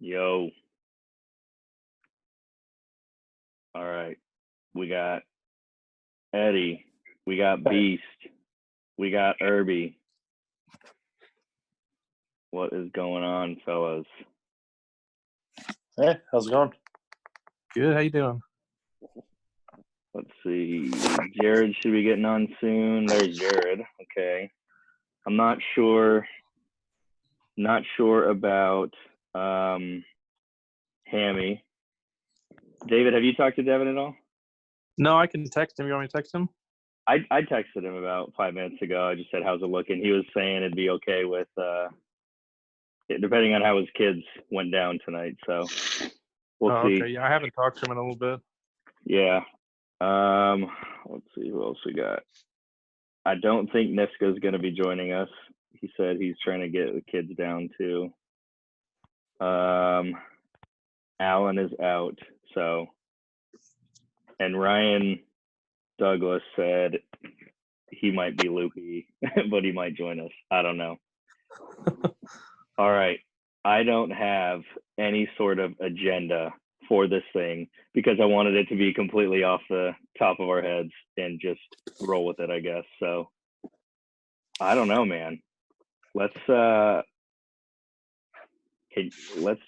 Yo. All right. We got Eddie. We got Beast. We got Irby. What is going on, fellas? Hey, how's it going? Good. How you doing? Let's see. Jared should be getting on soon. There's Jared. Okay. I'm not sure. Not sure about Hammy. David, have you talked to Devin at all? No, I can text him. You want me to text him? I texted him about 5 minutes ago. I just said, how's it looking? He was saying it'd be okay with depending on how his kids went down tonight. So we'll see. Okay. Yeah, I haven't talked to him in a little bit. Yeah. Let's see who else we got. I don't think Niska's going to be joining us. He said he's trying to get the kids down too. Alan is out. So, and Ryan Douglas said he might be loopy, but he might join us. I don't know. All right. I don't have any sort of agenda for this thing because I wanted it to be completely off the top of our heads and just roll with it, I guess. So I don't know, man. Let's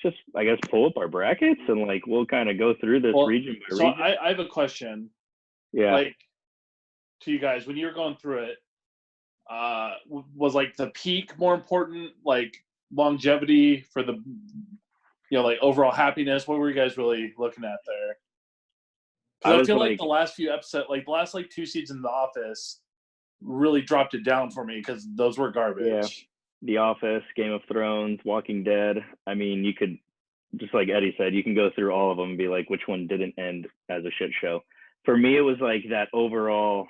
just, I guess, pull up our brackets and like we'll kind of go through this region by region. So I have a question. Yeah. Like to you guys, when you were going through it, was like the peak more important, like longevity for the, like overall happiness? What were you guys really looking at there? Because I feel like the last few episodes, like the last 2 seasons in The Office, really dropped it down for me because those were garbage. Yeah. The Office, Game of Thrones, Walking Dead. I mean, you could, just like Eddie said, you can go through all of them and be like, which one didn't end as a shit show? For me, it was like that overall,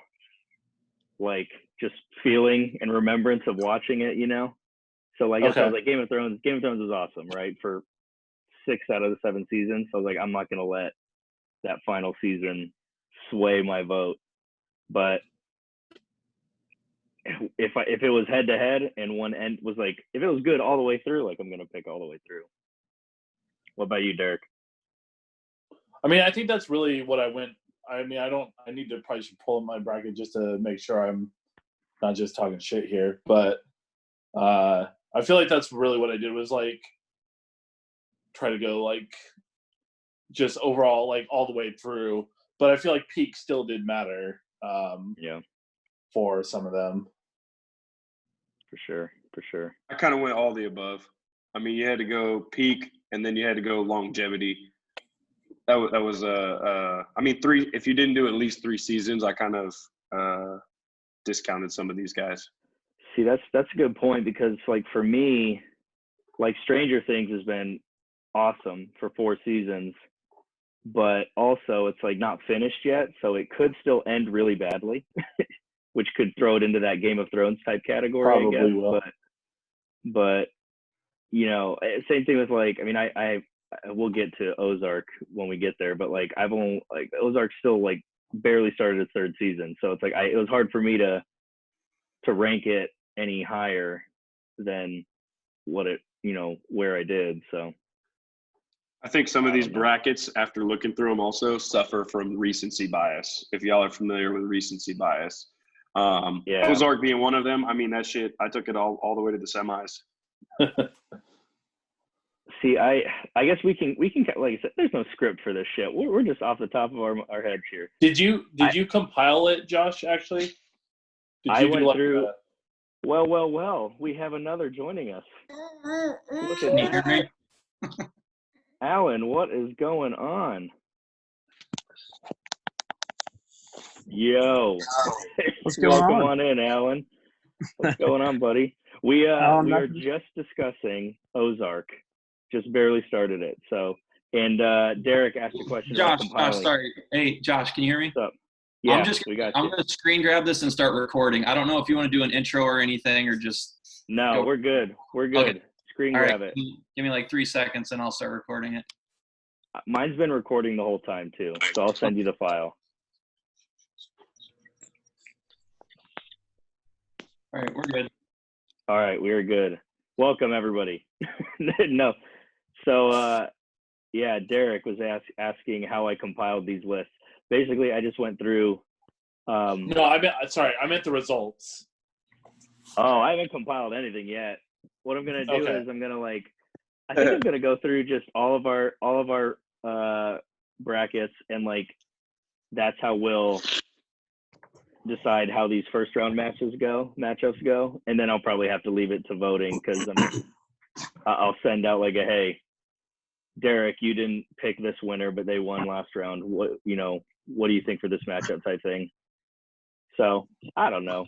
like, just feeling and remembrance of watching it, So I guess I was like, Game of Thrones was awesome, right? For 6 out of the 7 seasons. So I was like, I'm not going to let that final season sway my vote. But if it was head to head and one end was like, if it was good all the way through, like I'm going to pick all the way through. What about you, Derek? I mean, I think that's really what I went. I mean, I need to probably should pull up my bracket just to make sure I'm not just talking shit here. But I feel like that's really what I did was like try to go like just overall like all the way through. But I feel like peak still did matter. For some of them. For sure. I kind of went all the above. I mean, you had to go peak, and then you had to go longevity. That was I mean, 3. If you didn't do at least 3 seasons, I kind of discounted some of these guys. See, that's a good point because, like, for me, like Stranger Things has been awesome for 4 seasons, but also it's like not finished yet, so it could still end really badly. Which could throw it into that Game of Thrones type category, Probably I guess. Will. But same thing with like, I mean, I we'll get to Ozark when we get there, but like Ozark still like barely started its 3rd season, so it's like it was hard for me to rank it any higher than what it where I did. So I think some of these brackets, after looking through them, also suffer from recency bias. If y'all are familiar with recency bias. Ozark being one of them. I mean, that shit, I took it all the way to the semis. See, I guess we can like I said, there's no script for this shit. We're just off the top of our heads here. Did you compile it, Josh? Actually, I went through. Well. We have another joining us. Look at that. Alan, what is going on? Yo, welcome on in, Alan. What's going on, buddy? We are just discussing Ozark. Just barely started it. So, and Derek asked a question about compiling. Sorry. Hey, Josh, can you hear me? What's up? Yeah, I'm going to screen grab this and start recording. I don't know if you want to do an intro or anything or just. No, we're good. We're good. Okay. Screen grab it. Give me like 3 seconds and I'll start recording it. Mine's been recording the whole time too, so I'll send you the file. All right, we're good. All right, we are good. Welcome, everybody. No. So, yeah, Derek was asking how I compiled these lists. Basically, I just went through. No, I meant the results. Oh, I haven't compiled anything yet. What I'm gonna do is I'm gonna I think I'm gonna go through just all of our brackets, and that's how we'll decide how these first round matchups go, and then I'll probably have to leave it to voting because I'll send out a hey, Derek, you didn't pick this winner, but they won last round. What do you think for this matchup type thing? So I don't know.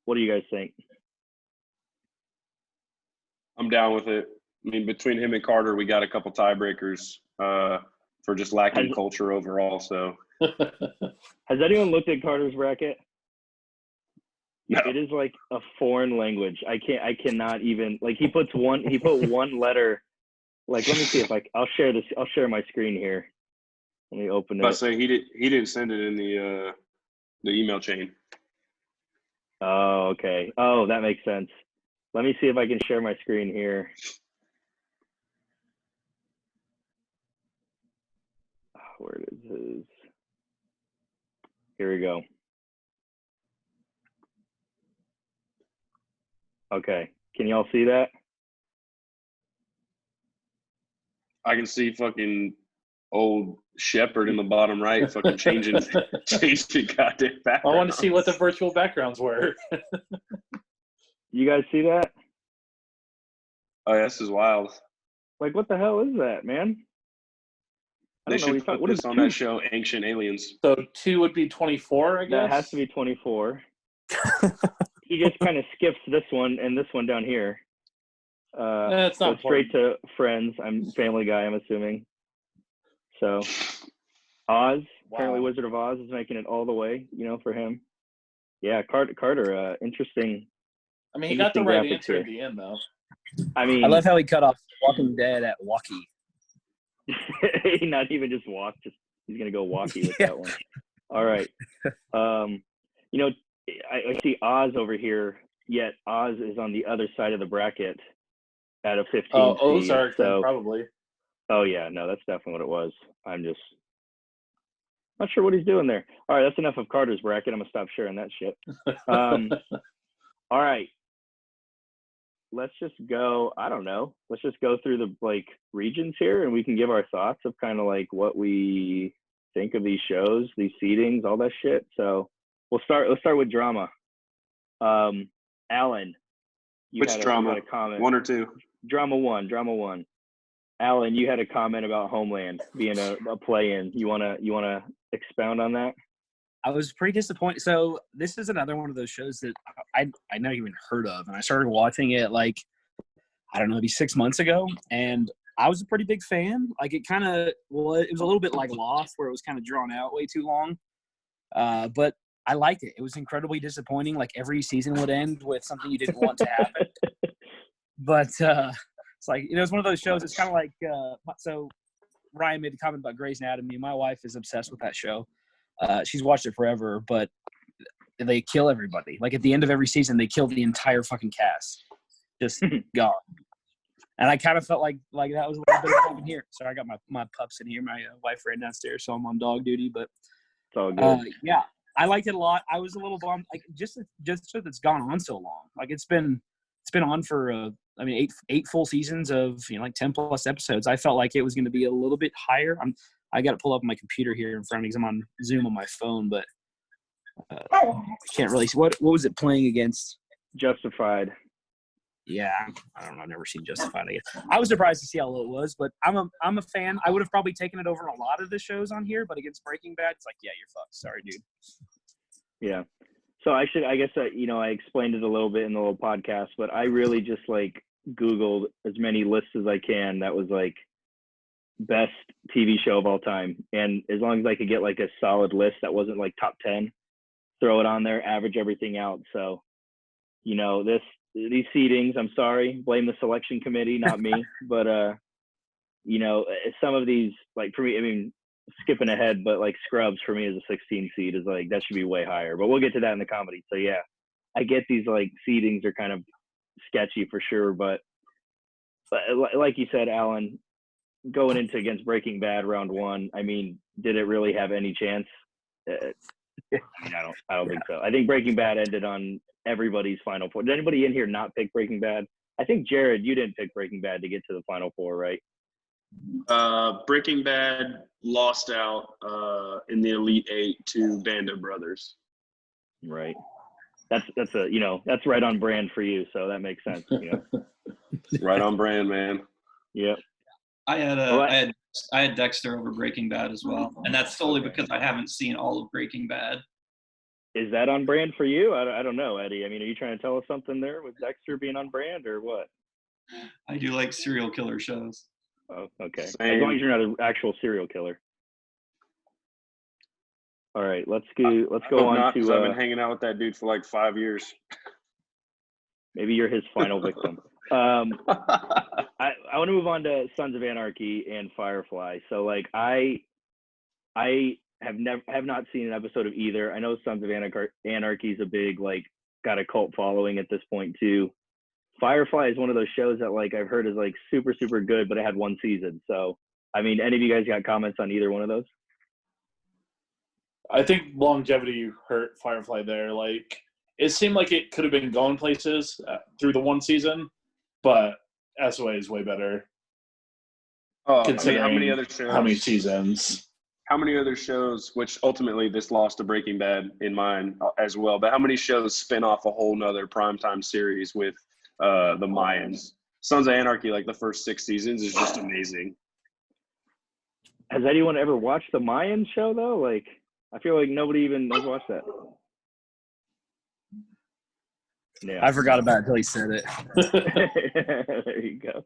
What do you guys think? I'm down with it. I mean, between him and Carter, we got a couple tiebreakers for just lacking culture overall. So, has anyone looked at Carter's bracket? No. It is like a foreign language. I cannot even he put one letter. Let me see if I'll share this. I'll share my screen here. Let me open it. I say he didn't send it in the email chain. Oh, okay. Oh, that makes sense. Let me see if I can share my screen here. Where is his? Here we go. Okay. Can y'all see that? I can see fucking old Shepherd in the bottom right, fucking changing goddamn backgrounds. I want to see what the virtual backgrounds were. You guys see that? Oh, yeah, this is wild. What the hell is that, man? They should put this on that show, Ancient Aliens. So 2 would be 24, I guess? That has to be 24. He just kind of skips this one and this one down here. It's not straight to Friends. I'm Family Guy, I'm assuming. So Oz, apparently Wizard of Oz is making it all the way, for him. Yeah, Carter, interesting. I mean, he got the right answer at the end, though. I love how he cut off Walking Dead at walkie. He not even just walk, he's gonna go walkie with that one. All right. I see Oz over here, yet Oz is on the other side of the bracket at a 15 Oh, seed, Ozark, then probably. Oh yeah, no, that's definitely what it was. I'm just not sure what he's doing there. All right, that's enough of Carter's bracket. I'm gonna stop sharing that shit. All right. Let's just go, I don't know. Let's just go through the regions here, and we can give our thoughts of kind of what we think of these shows, these seedings, all that shit. So let's start with drama. Alan, Which drama? You had a comment. 1 or 2? Drama one. Alan, you had a comment about Homeland being a play-in. You wanna expound on that? I was pretty disappointed. So this is another one of those shows that I never even heard of, and I started watching it I don't know, maybe 6 months ago, and I was a pretty big fan. It kind of it was a little bit like Lost, where it was kind of drawn out way too long, but I liked it. It was incredibly disappointing. Every season would end with something you didn't want to happen, but it's it was one of those shows. It's kind of so Ryan made a comment about Grey's Anatomy. My wife is obsessed with that show. She's watched it forever, but they kill everybody. At the end of every season, they kill the entire fucking cast. Just gone. And I kind of felt like that was a little bit of in here. Sorry, I got my pups in here. My wife ran downstairs, so I'm on dog duty. But it's all good. Yeah, I liked it a lot. I was a little bummed, just so that it's gone on so long. It's been on for eight full seasons of 10 plus episodes. I felt like it was going to be a little bit higher. I got to pull up my computer here in front of me because I'm on Zoom on my phone, but I can't really see. What was it playing against? Justified. Yeah, I don't know. I've never seen Justified. I was surprised to see how low it was, but I'm a fan. I would have probably taken it over a lot of the shows on here, but against Breaking Bad, it's yeah, you're fucked. Sorry, dude. Yeah. So I guess I explained it a little bit in the little podcast, but I really just Googled as many lists as I can. That was best TV show of all time, and as long as I could get a solid list that wasn't top 10, throw it on there, average everything out. So these seedings, I'm sorry, blame the selection committee, not me. But some of these, for me, skipping ahead, but Scrubs for me as a 16 seed is that should be way higher, but we'll get to that in the comedy. So yeah, I get these seedings are kind of sketchy for sure, but like you said, Alan, going into against Breaking Bad round 1, I mean, did it really have any chance? I mean, I don't think so. I think Breaking Bad ended on everybody's final four. Did anybody in here not pick Breaking Bad? I think Jared, you didn't pick Breaking Bad to get to the final four, right? Breaking Bad lost out in the Elite Eight to Band of Brothers. Right. That's that's right on brand for you, so that makes sense. Right on brand, man. Yep. I had Dexter over Breaking Bad as well, and that's solely because I haven't seen all of Breaking Bad. Is that on brand for you? I don't know, Eddie. I mean, are you trying to tell us something there with Dexter being on brand or what? I do like serial killer shows. Oh, okay. Same. As long as you're not an actual serial killer. All right, let's go on to. I've been hanging out with that dude for like 5 years. Maybe you're his final victim. I want to move on to Sons of Anarchy and Firefly. So like I have not seen an episode of either. I know Sons of Anarchy is a big got a cult following at this point too. Firefly is one of those shows that I've heard is super super good, but it had one season. So I mean, any of you guys got comments on either one of those? I think longevity hurt Firefly there. It seemed like it could have been going places through the one season, but SOA is way better. Considering how many other shows? How many seasons? How many other shows, which ultimately this lost to Breaking Bad in mine as well, but how many shows spin off a whole nother primetime series with the Mayans? Sons of Anarchy, the first 6 seasons, is just amazing. Has anyone ever watched the Mayan show though? I feel like nobody even has watched that. Yeah. I forgot about it until he said it. There you go.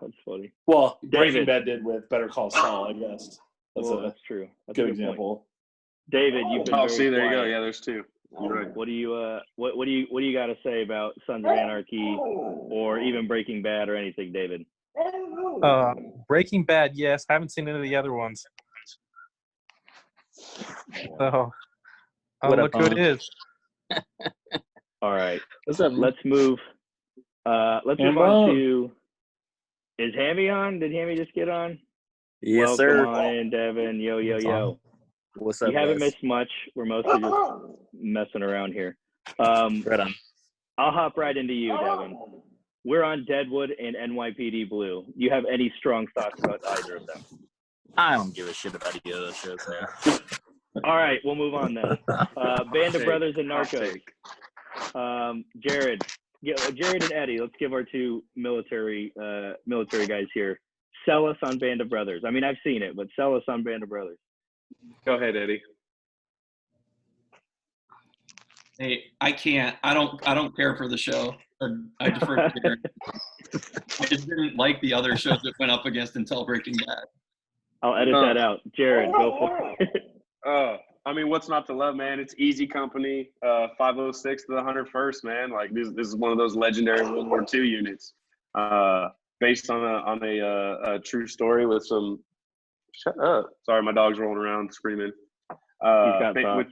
That's funny. Well, David. Breaking Bad did with Better Call Saul, I guess. That's true. That's good a example. point. David, you've been Oh, very see, there you go. quiet. Yeah, there's 2. You're right. What do you got to say about Sons of Anarchy or even Breaking Bad or anything, David? Breaking Bad, yes. I haven't seen any of the other ones. So, look who it is. All right. What's up? Let's move. Let's move on to. Is Hammy on? Did Hammy just get on? Yes, Welcome sir. on in, Devin. Yo. What's up, You haven't guys? missed much. We're mostly just messing around here. Right on. I'll hop right into you, Devin. We're on Deadwood and NYPD Blue. Do you have any strong thoughts about either of them? I don't give a shit about either of those shows now. All right, we'll move on then. Band of Brothers and Hot Narcos. take. Jared and Eddie, let's give our 2 military guys here. Sell us on Band of Brothers. I mean, I've seen it, but sell us on Band of Brothers. Go ahead, Eddie. Hey, I can't. I don't care for the show. I defer to Jared. I just didn't like the other shows that went up against until Breaking Bad. I'll edit that out. Jared, go for it. I mean, what's not to love, man? It's Easy Company, 506 to the 101st, man. This is one of those legendary World War II units, based on a true story with some. Shut up! Sorry, my dog's rolling around screaming.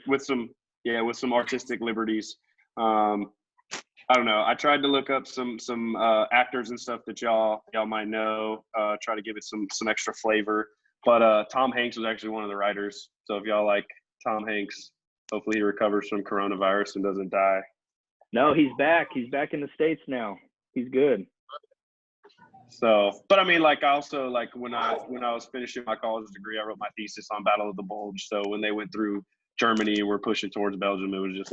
With some artistic liberties. I don't know. I tried to look up some actors and stuff that y'all might know. Try to give it some extra flavor. But Tom Hanks was actually one of the writers. So if y'all like Tom Hanks, hopefully he recovers from coronavirus and doesn't die. No, he's back. He's back in the States now. He's good. So, but I mean, I also when I was finishing my college degree, I wrote my thesis on Battle of the Bulge. So when they went through Germany and were pushing towards Belgium, it was just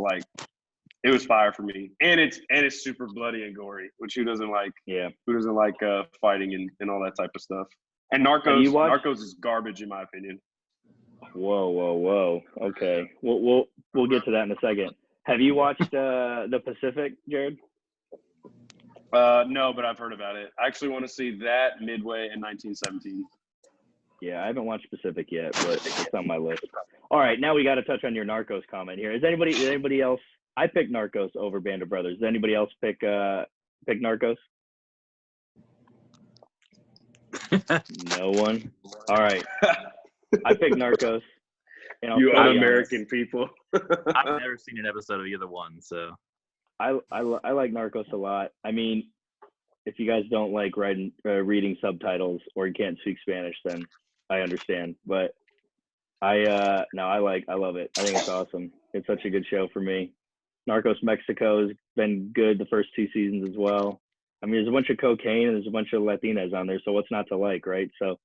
it was fire for me. And it's super bloody and gory, which who doesn't like? Yeah, who doesn't like fighting and all that type of stuff? And Narcos is garbage in my opinion. Whoa. Okay, we'll get to that in a second. Have you watched The Pacific, Jared? No, but I've heard about it. I actually want to see that, Midway, and 1917. Yeah, I haven't watched Pacific yet, but it's on my list. All right, now we got to touch on your Narcos comment here. Is anybody else? I picked Narcos over Band of Brothers. Does anybody else pick Narcos? No one. All right. I picked Narcos. And You un-American people. I've never seen an episode of either one, so I like Narcos a lot. I mean, if you guys don't like reading subtitles or you can't speak Spanish, then I understand. But I love it. I think it's awesome. It's such a good show for me. Narcos Mexico has been good the first 2 seasons as well. I mean, there's a bunch of cocaine and there's a bunch of Latinas on there, so what's not to like, right? So,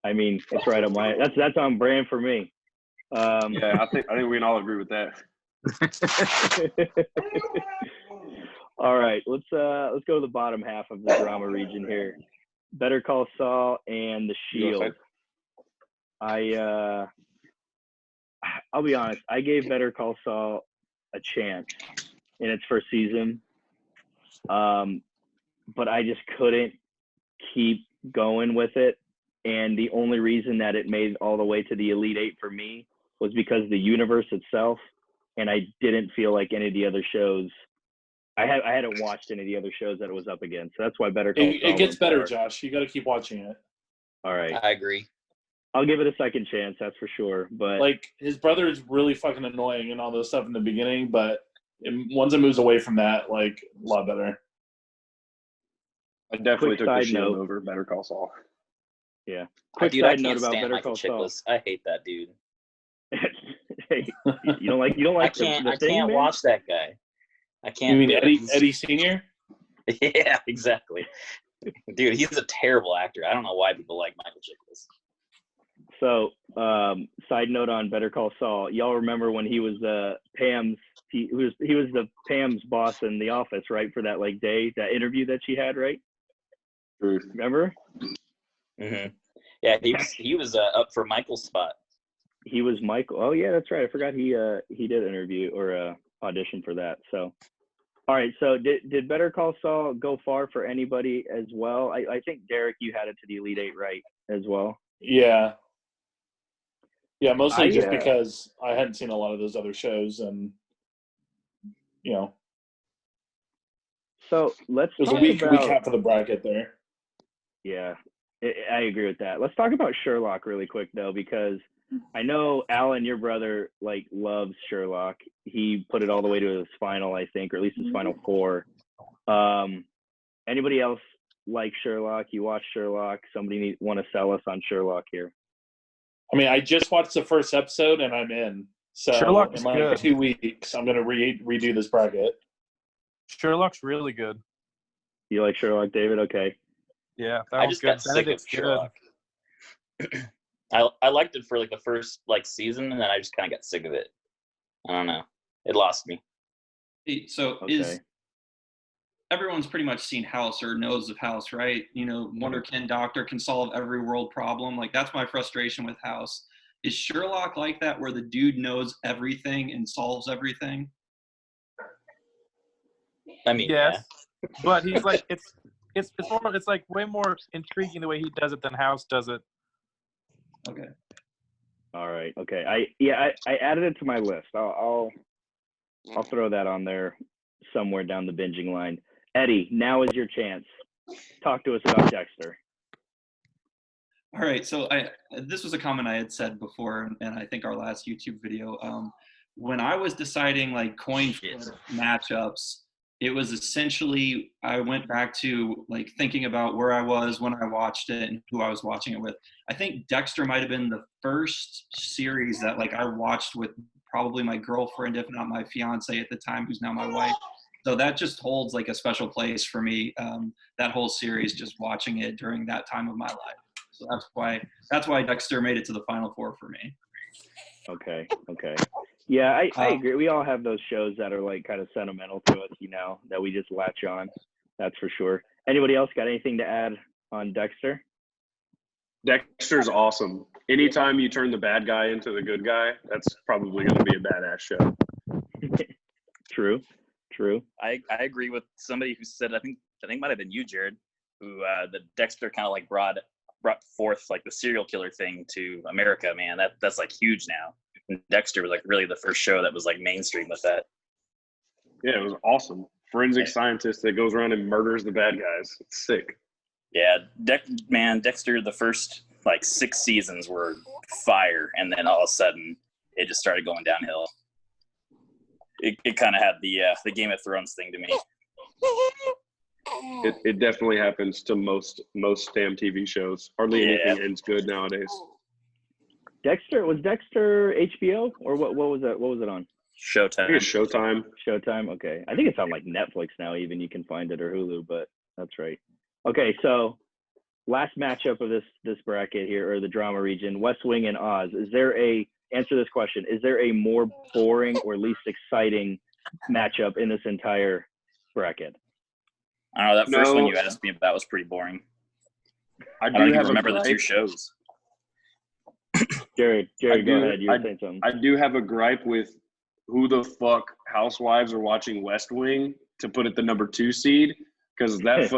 I mean, it's right up my that's on brand for me. Yeah, I think we can all agree with that. All right, let's go to the bottom half of the drama region here. Better Call Saul and The Shield. I'll be honest. I gave Better Call Saul a chance in its first season, but I just couldn't keep going with it. And the only reason that it made all the way to the Elite Eight for me was because the universe itself, and I didn't feel like any of the other shows. I hadn't watched any of the other shows that it was up against. So that's why Better Call Saul. It gets better, far. Josh. You got to keep watching it. All right. I agree. I'll give it a second chance, that's for sure. But Like, his brother is really fucking annoying and all this stuff in the beginning, but once it moves away from that, like, a lot better. I definitely Quick took The side Shield note. over Better Call Saul. yeah. Quick Quick I side note can't about stand Better Michael Call Saul. Chiklis. I hate that dude. Hey, you don't like I the thing, can't man? watch that guy. I can't. You mean do it. Eddie Sr.? Yeah, exactly. Dude, he's a terrible actor. I don't know why people like Michael Chiklis. So, side note on Better Call Saul, y'all remember when he was he was the Pam's boss in the office, right? For that that interview that she had, right? Truth. Remember? Mm-hmm. Yeah, he was up for Michael's spot. He was Michael. Oh yeah, that's right. I forgot he did interview or audition for that. So, all right. So did Better Call Saul go far for anybody as well? I think Derek, you had it to the Elite Eight, right? As well. Yeah. Yeah, mostly just I, because I hadn't seen a lot of those other shows, and So let's it was talk a weak about half of the bracket there. yeah. I agree with that. Let's talk about Sherlock really quick though, because I know Alan, your brother, loves Sherlock. He put it all the way to his final, I think, or at least his final 4. Anybody else like Sherlock? You watch Sherlock? Somebody want to sell us on Sherlock here? I mean, I just watched the first episode and I'm in. So Sherlock's in like good. 2 weeks, I'm gonna redo this bracket. Sherlock's really good. You like Sherlock, David? Okay. Yeah, that I one's just good. got sick of Benedict's good. Sherlock. I liked it for the first season, and then I just kind of got sick of it. I don't know. It lost me. So Okay. everyone's pretty much seen House or knows of House, right? Wonderkin doctor can solve every world problem. Like, that's my frustration with House. Is Sherlock like that, where the dude knows everything and solves everything? I mean, Yes, but he's like it's way more intriguing the way he does it than House does it. Okay. All right. Okay. I added it to my list. I'll throw that on there somewhere down the binging line. Eddie, now is your chance. Talk to us about Dexter. All right. So this was a comment I had said before, and I think our last YouTube video. When I was deciding coin flip matchups, it was essentially I went back to thinking about where I was when I watched it and who I was watching it with. I think Dexter might have been the first series that I watched with probably my girlfriend, if not my fiance at the time, who's now my wife. So that just holds a special place for me. That whole series, just watching it during that time of my life. So that's why Dexter made it to the Final 4 for me. Okay. Yeah, I agree. We all have those shows that are kind of sentimental to us, that we just latch on. That's for sure. Anybody else got anything to add on Dexter? Dexter's awesome. Anytime you turn the bad guy into the good guy, that's probably going to be a badass show. True. I agree with somebody who said I think it might have been you, Jared, who the Dexter kind of brought forth the serial killer thing to America. Man, that's huge now. And Dexter was really the first show that was mainstream with that. Yeah, it was awesome. Forensic scientist that goes around and murders the bad guys. It's sick. Yeah, Dexter, the first 6 seasons were fire, and then all of a sudden it just started going downhill. It kind of had the Game of Thrones thing to me. It definitely happens to most damn TV shows. Hardly Yeah. anything ends good nowadays. Was Dexter HBO or what was that? What was it on? I think Showtime. it's Showtime. Showtime. Okay, I think it's on like Netflix now. Even you can find it or Hulu, but that's right. Okay, so last matchup of this bracket here, or the drama region, West Wing and Oz. Answer this question? Is there a more boring or least exciting matchup in this entire bracket? I don't know. That first one No. you asked me about was pretty boring. I I do don't even have remember a the two gripe. shows. Jared, I go do- ahead. You were saying something. I do have a gripe with who the fuck housewives are watching West Wing to put it the number 2 seed, because that's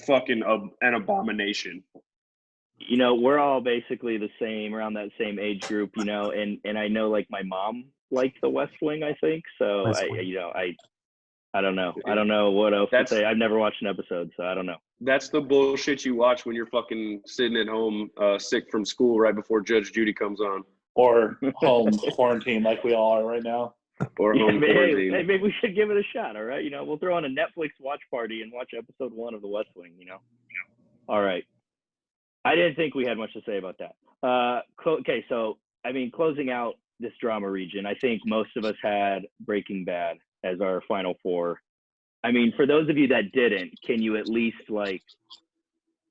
fucking an abomination. You know, we're all basically the same, around that same age group, you know, and I know like my mom liked the West Wing, I think. So West I Wing. I don't know. I don't know what else to That's- say. I've never watched an episode, so I don't know. That's the bullshit you watch when you're fucking sitting at home sick from school right before Judge Judy comes on, Or home quarantine like we all are right now. or Yeah, home quarantine. hey, maybe we should give it a shot, all right? You know, we'll throw on a Netflix watch party and watch episode 1 of The West Wing, you know? All right. I didn't think we had much to say about that. Okay, so, I mean, closing out this drama region, I think most of us had Breaking Bad as our final 4. I mean, for those of you that didn't, can you at least, like,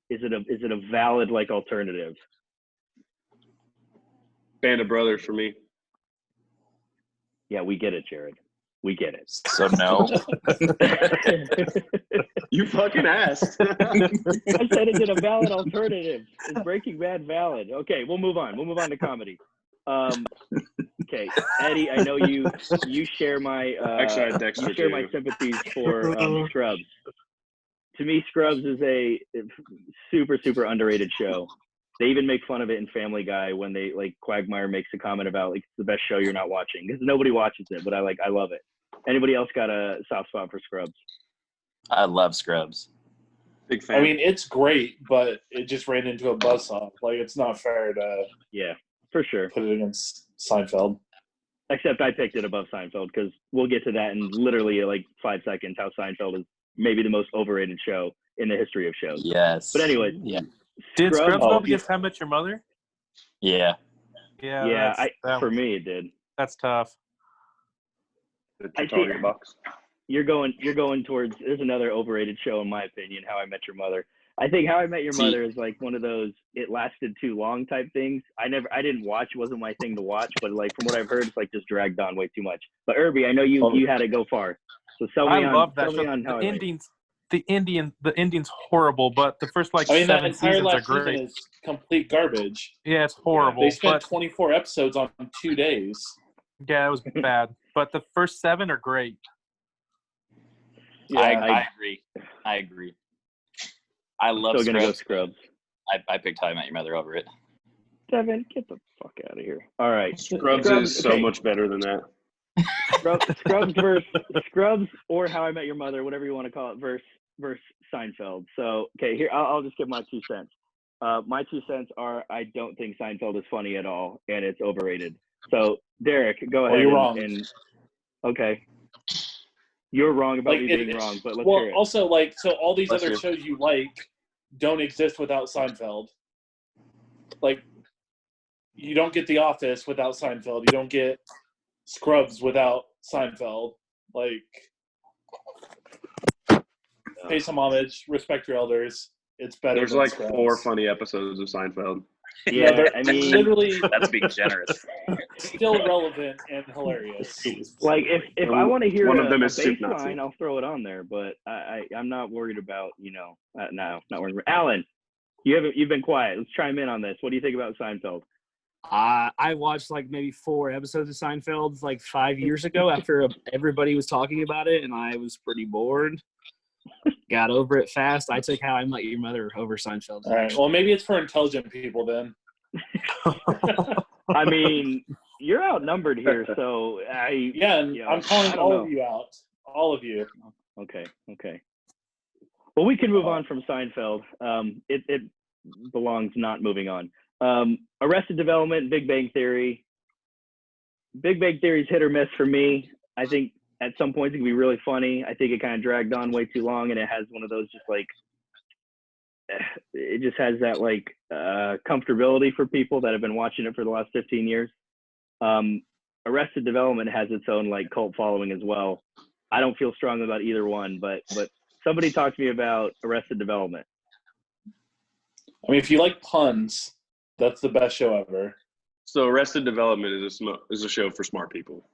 is it a valid, like, alternative? Band of Brothers for me. Yeah, we get it, Jared. We get it. So no. You fucking asked. I said, is it a valid alternative? Is Breaking Bad valid? Okay, we'll move on. We'll move on to comedy. Okay, Eddie, I know you share my Actually, I had Dexter you share too. my sympathies for Scrubs. To me, Scrubs is a super underrated show. They even make fun of it in Family Guy when they, like, Quagmire makes a comment about, like, it's the best show you're not watching, because nobody watches it, but I love it. Anybody else got a soft spot for Scrubs? I love Scrubs. Big fan. I mean, it's great, but it just ran into a buzzsaw. Like, it's not fair to Yeah, for sure. put it against Seinfeld. Except I picked it above Seinfeld, because we'll get to that in literally like 5 seconds, how Seinfeld is maybe the most overrated show in the history of shows. Yes. But anyway, Yeah. Did Scrubs go Oh, up against How I Met Your Mother? Yeah. Yeah, for me it did. that's tough. The I target see. box. You're going towards, there's another overrated show in my opinion, How I Met Your Mother. I think How I Met Your See- Mother is like one of those it lasted too long type things. I didn't watch, it wasn't my thing to watch, but like from what I've heard, it's like just dragged on way too much. But Irby, I know you had it go far. So sell me I love that sell me show. on How I The Met. ending's horrible, but the first like I mean, that 7 entire seasons are last season great. is complete garbage. Yeah, it's horrible. They spent but 24 episodes on 2 days. yeah, it was bad. But the first 7 are great. Yeah, I agree. I agree. I love still gonna go Scrubs. Scrubs. I picked How I Met Your Mother over it. Devin, get the fuck out of here. All right. Scrubs is so okay. much better than that. Scrubs versus Scrubs or How I Met Your Mother, whatever you want to call it, versus Seinfeld. So, okay, here I'll just give my 2 cents. My 2 cents are I don't think Seinfeld is funny at all, and it's overrated. So, Derek, go ahead. You're wrong. And okay, you're wrong about Like, me being wrong, but let's well, hear it. also, like, so all these Let's other hear it. shows you like don't exist without Seinfeld. Like, you don't get The Office without Seinfeld. You don't get Scrubs without Seinfeld. Like, pay some homage, respect your elders. It's better. There's than like Scrubs. 4 funny episodes of Seinfeld. Yeah, they're I mean, literally That's being generous. still relevant and hilarious. like if I want to hear One a of them is Soup baseline, Nazi. I'll throw it on there. But I'm not worried about no, not worried. Alan, you've been quiet. Let's chime in on this. What do you think about Seinfeld? I watched like maybe 4 episodes of Seinfeld like 5 years ago after everybody was talking about it, and I was pretty bored. Got over it fast. I took How I Met Your Mother over Seinfeld. All right. Well, maybe it's for intelligent people then. I mean, you're outnumbered here, so Yeah, and Yeah, I'm calling I don't all know. of you out. All of you. Okay. Well, we can move on from Seinfeld. It belongs not moving on. Arrested Development, Big Bang Theory. Big Bang Theory's hit or miss for me. I think at some points it can be really funny. I think it kind of dragged on way too long, and it has one of those just like it just has that like comfortability for people that have been watching it for the last 15 years. Arrested Development has its own like cult following as well. I don't feel strong about either one, but somebody talked to me about Arrested Development. I mean, if you like puns, that's the best show ever. So Arrested Development is a show for smart people.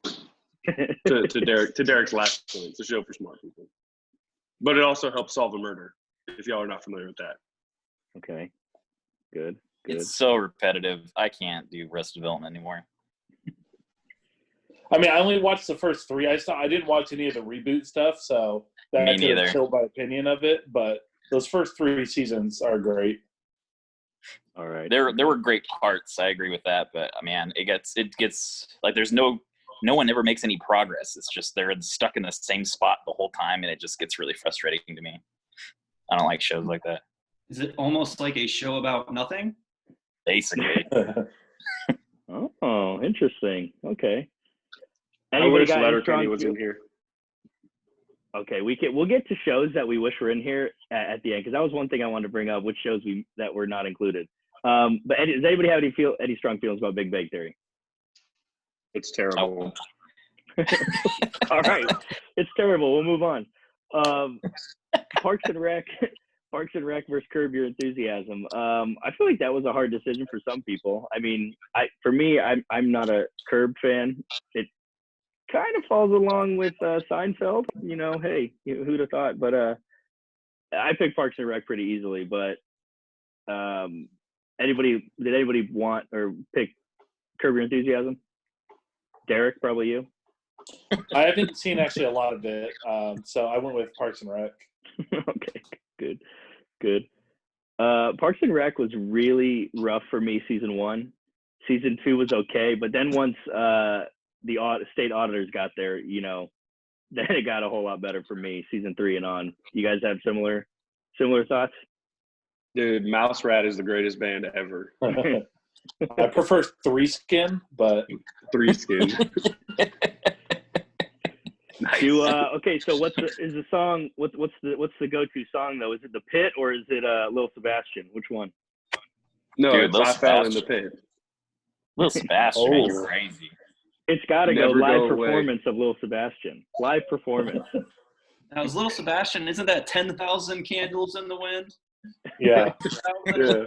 to Derek's last point, it's a show for smart people. But it also helps solve a murder, if y'all are not familiar with that. Okay. Good. It's so repetitive. I can't do Arrested Development anymore. I mean, I only watched the first 3. I didn't watch any of the reboot stuff, so that Me could have neither. killed my opinion of it. But those first 3 seasons are great. All right. There were great parts. I agree with that, but man, it gets like there's no one ever makes any progress. It's just they're stuck in the same spot the whole time, and it just gets really frustrating to me. I don't like shows like that. Is it almost like a show about nothing? Basically, Oh, interesting. Okay. I wish got any Letterkenny strong was in here. Okay, we'll get to shows that we wish were in here at the end, because that was one thing I wanted to bring up, which shows that were not included. But does anybody have any strong feelings about Big Bang Theory? It's terrible. All right, it's terrible. We'll move on. Parks and Rec versus Curb Your Enthusiasm. I feel like that was a hard decision for some people. I mean, for me, I'm not a Curb fan. It kind of falls along with Seinfeld. You know, hey, who'd have thought? But I picked Parks and Rec pretty easily. But did anybody want or pick Curb Your Enthusiasm? Derek, probably you. I haven't seen actually a lot of it, so I went with Parks and Rec. Okay, good. Parks and Rec was really rough for me season 1. Season 2 was okay, but then once the state auditors got there, you know, then it got a whole lot better for me. Season 3 and on. You guys have similar thoughts? Dude, Mouse Rat is the greatest band ever. I prefer 3 Skin, but 3 Skin. nice. Okay, so what's the go-to song though? Is it The Pit or is it Lil Sebastian? Which one? No, Dude, it's Lil I Fell in the Sebastian. Pit. Lil Sebastian, man, you're Oh. crazy. It's got to go Never live Go Away. performance of Lil Sebastian. Live performance. Now, is Little Sebastian, isn't that 10,000 Candles in the Wind? yeah. Yeah.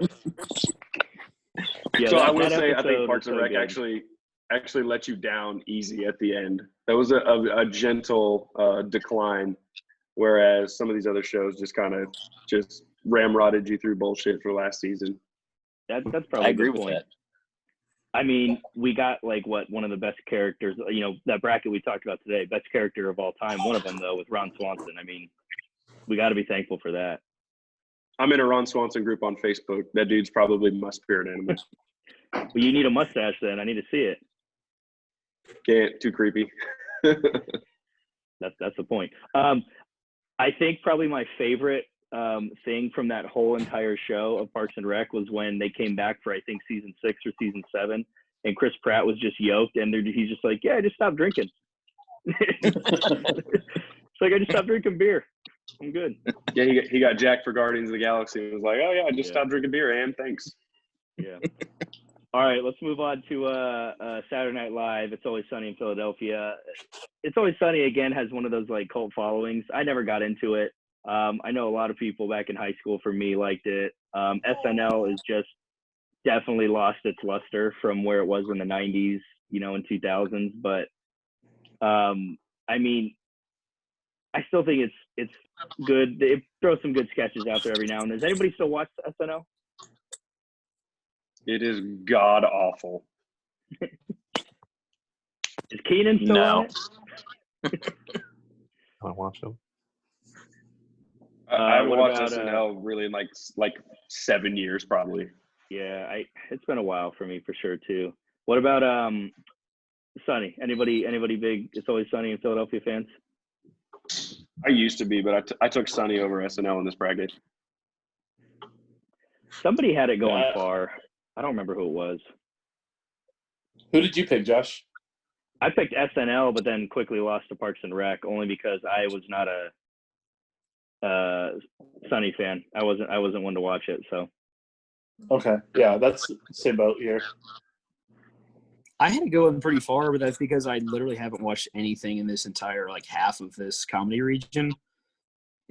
Yeah, So I that will say, I episode think Parks was and so Rec good. actually let you down easy at the end. That was a gentle decline, whereas some of these other shows just kind of just ramrodded you through bullshit for last season. That's probably I a agree good with point. that. I mean, we got like one of the best characters, you know, that bracket we talked about today, best character of all time. One of them though was Ron Swanson. I mean, we got to be thankful for that. I'm in a Ron Swanson group on Facebook. That dude's probably my spirit animal. Well, you need a mustache then. I need to see it. Can't, too creepy. That's the point. I think probably my favorite thing from that whole entire show of Parks and Rec was when they came back for I think season 6 or season 7, and Chris Pratt was just yoked, and he's just like, yeah, I just stopped drinking. It's like I just stopped drinking beer. I'm good. Yeah, he got jacked for Guardians of the Galaxy and was like, oh yeah, I just stopped drinking beer, and thanks. Yeah. All right, let's move on to Saturday Night Live. It's Always Sunny in Philadelphia. It's Always Sunny again has one of those like cult followings. I never got into it. I know a lot of people back in high school for me liked it. SNL is just definitely lost its luster from where it was in the 90s, you know, in 2000s. But I mean, I still think it's good. They throw some good sketches out there every now and then. Does anybody still watch SNL? It is god awful. Is Keenan still on it? I watch them. I haven't what watched about, SNL really in like 7 years probably. Yeah, it's been a while for me for sure too. What about Sunny? Anybody big It's Always Sunny in Philadelphia fans? I used to be, but I took Sunny over SNL in this bracket. Somebody had it going far. I don't remember who it was. Who did you pick, Josh? I picked SNL, but then quickly lost to Parks and Rec only because I was not a Sunny fan. I wasn't one to watch it. So Okay, yeah, that's the same boat here. I had to go in pretty far, but that's because I literally haven't watched anything in this entire like half of this comedy region.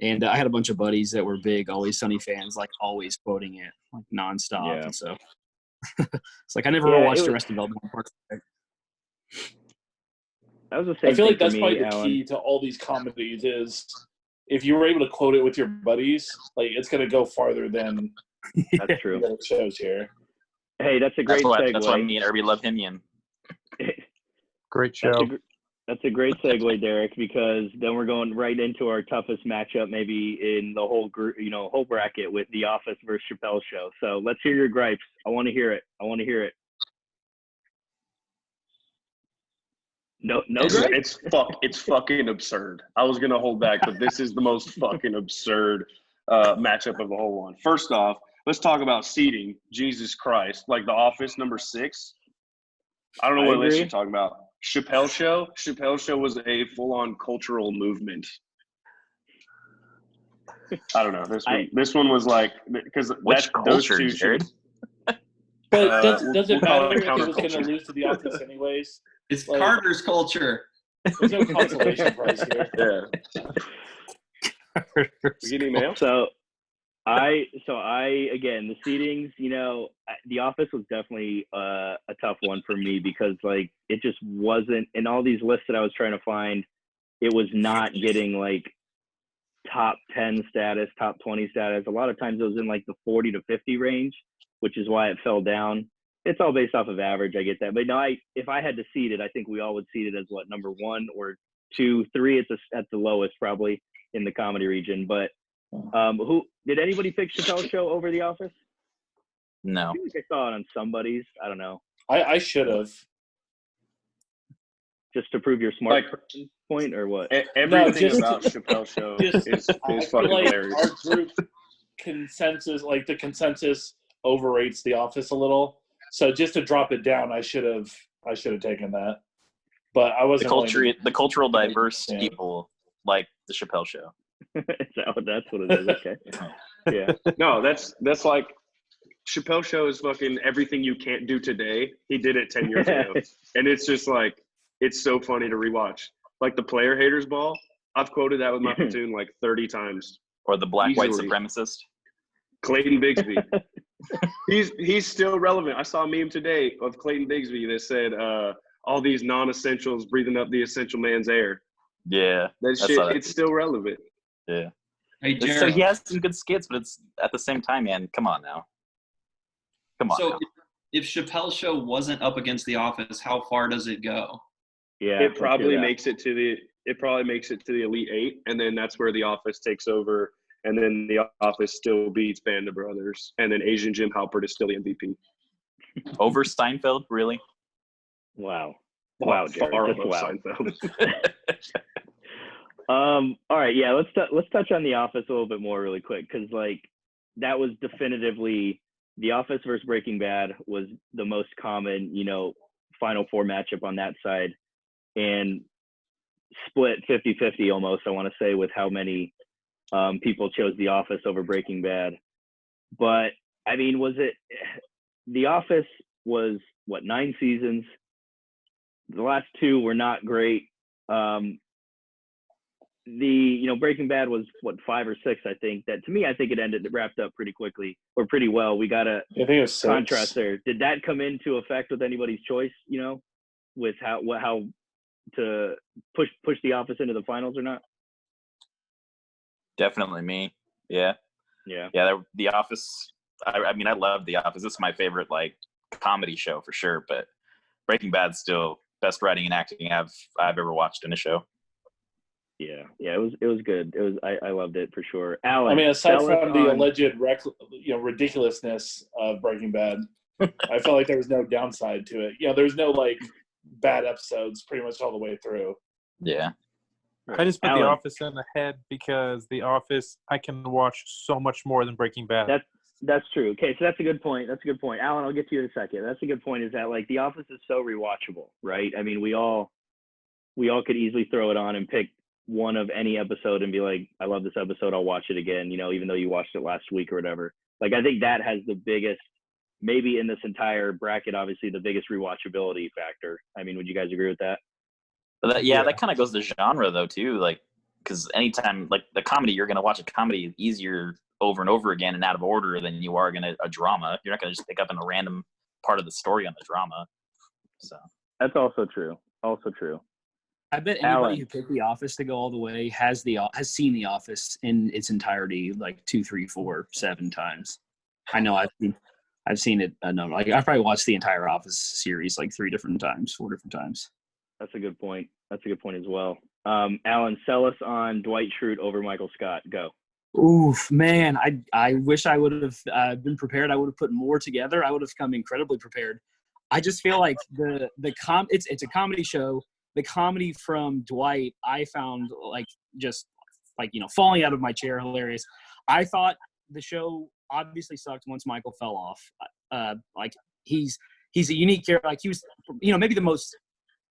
And I had a bunch of buddies that were big Always Sunny fans, like always quoting it like nonstop. Yeah. And so it's like I never Yeah, watched it was- Arrested Development. that was the same. I feel thing like that's for probably me, the Alan. key to all these comedies is if you were able to quote it with your buddies, like it's gonna go farther than That's true. the other shows here. Hey, that's a great segue. That's why me and Irby love Himian. Great show. That's a great segue, Derek, because then we're going right into our toughest matchup, maybe in the whole group, whole bracket with The Office versus Chappelle Show. So let's hear your gripes. I want to hear it. No gripes? It's fucking absurd. I was gonna hold back, but this is the most fucking absurd matchup of the whole one. First off, let's talk about seeding. Jesus Christ, like The Office number 6. I don't know what list you're talking about. Chappelle Show was a full-on cultural movement. I don't know. This one was like because Which culture, Jared? But does we'll it call matter it if it was going to counterculture. lose to The Office anyways? It's Like- Carter's culture. There's no consolation prize here. Yeah. You get email? So I again, the seedings, The Office was definitely a tough one for me because like it just wasn't in all these lists that I was trying to find. It was not getting like top 10 status, top 20 status. A lot of times it was in like the 40 to 50 range, which is why it fell down. It's all based off of average. I get that. But no, if I had to seed it, I think we all would seed it as what, number 1 or 2, 3 at the lowest probably in the comedy region. But who did anybody pick Chappelle Show over The Office? No. I feel like I saw it on somebody's. I don't know. I should have. Just to prove your smart Like- person point or what? Everything just- about Chappelle Show just- is I feel fucking like hilarious. our group the consensus overrates The Office a little. So just to drop it down, I should have taken that. But I wasn't. The cultural diverse Yeah. people like the Chappelle Show. That's what it is. Okay. Yeah. No, that's like Chappelle Show is fucking everything you can't do today. He did it 10 years ago. And it's just like, it's so funny to rewatch. Like the player haters ball, I've quoted that with my platoon like 30 times. Or the black white Easily. supremacist. Clayton Bigsby. he's still relevant. I saw a meme today of Clayton Bigsby that said, all these non-essentials breathing up the essential man's air. Yeah. That I shit, saw that. it's still relevant. Yeah. Hey, So Jared. he has some good skits, but it's at the same time, man. Come on now. Come on. So now. if Chappelle Show wasn't up against The Office, how far does it go? Yeah. It probably makes it to the Elite 8, and then that's where The Office takes over, and then The Office still beats Band of Brothers, and then Asian Jim Halpert is still the MVP. Over Steinfeld, really? Wow. Wow, Jared. Far Just above wow. Seinfeld. All right, yeah, let's touch on The Office a little bit more really quick because like that was definitively The Office versus Breaking Bad was the most common, Final Four matchup on that side, and split 50-50 almost. I want to say with how many people chose The Office over Breaking Bad, but I mean, The Office was 9 seasons. The last 2 were not great. Breaking Bad was 5 or 6, I think. That to me, I think it wrapped up pretty quickly or pretty well. We got a I think it was 6. contrast there. Did that come into effect with anybody's choice? With how to push The Office into the finals or not? Definitely me. Yeah. Yeah. Yeah. The Office. I mean, I love The Office. This is my favorite like comedy show for sure. But Breaking Bad's still best writing and acting I've ever watched in a show. Yeah. It was good. I loved it for sure. Alan, I mean, aside tell us from the on- alleged ridiculousness of Breaking Bad, I felt like there was no downside to it. There's no like bad episodes pretty much all the way through. Yeah. I just put Alan. The Office in the head because The Office I can watch so much more than Breaking Bad. That's true. Okay, so that's a good point. Alan, I'll get to you in a second. That's a good point, is that like The Office is so rewatchable, right? I mean, we all we all could easily throw it on and pick one of any episode and be like, I love this episode, I'll watch it again, you know, even though you watched it last week or whatever. Like, I think that has the biggest, maybe in this entire bracket, obviously the biggest rewatchability factor. I mean, would you guys agree with that? But that kind of goes to genre though too, like, because anytime like the comedy, you're gonna watch a comedy easier over and over again and out of order than you are gonna a drama. You're not gonna just pick up in a random part of the story on the drama. So that's also true. Also true. I bet anybody who picked The Office to go all the way has seen The Office in its entirety like 2, 3, 4, 7 times. I know I've seen it a number. Like I've probably watched the entire Office series like 3 different times, 4 different times. That's a good point. That's a good point as well. Alan, sell us on Dwight Schrute over Michael Scott. Go. Oof, man. I wish I would have been prepared. I would have put more together. I would have come incredibly prepared. I just feel like it's a comedy show. The comedy from Dwight, I found like just like, you know, falling out of my chair, hilarious. I thought the show obviously sucked once Michael fell off. Like he's a unique character. Like he was, you know, maybe the most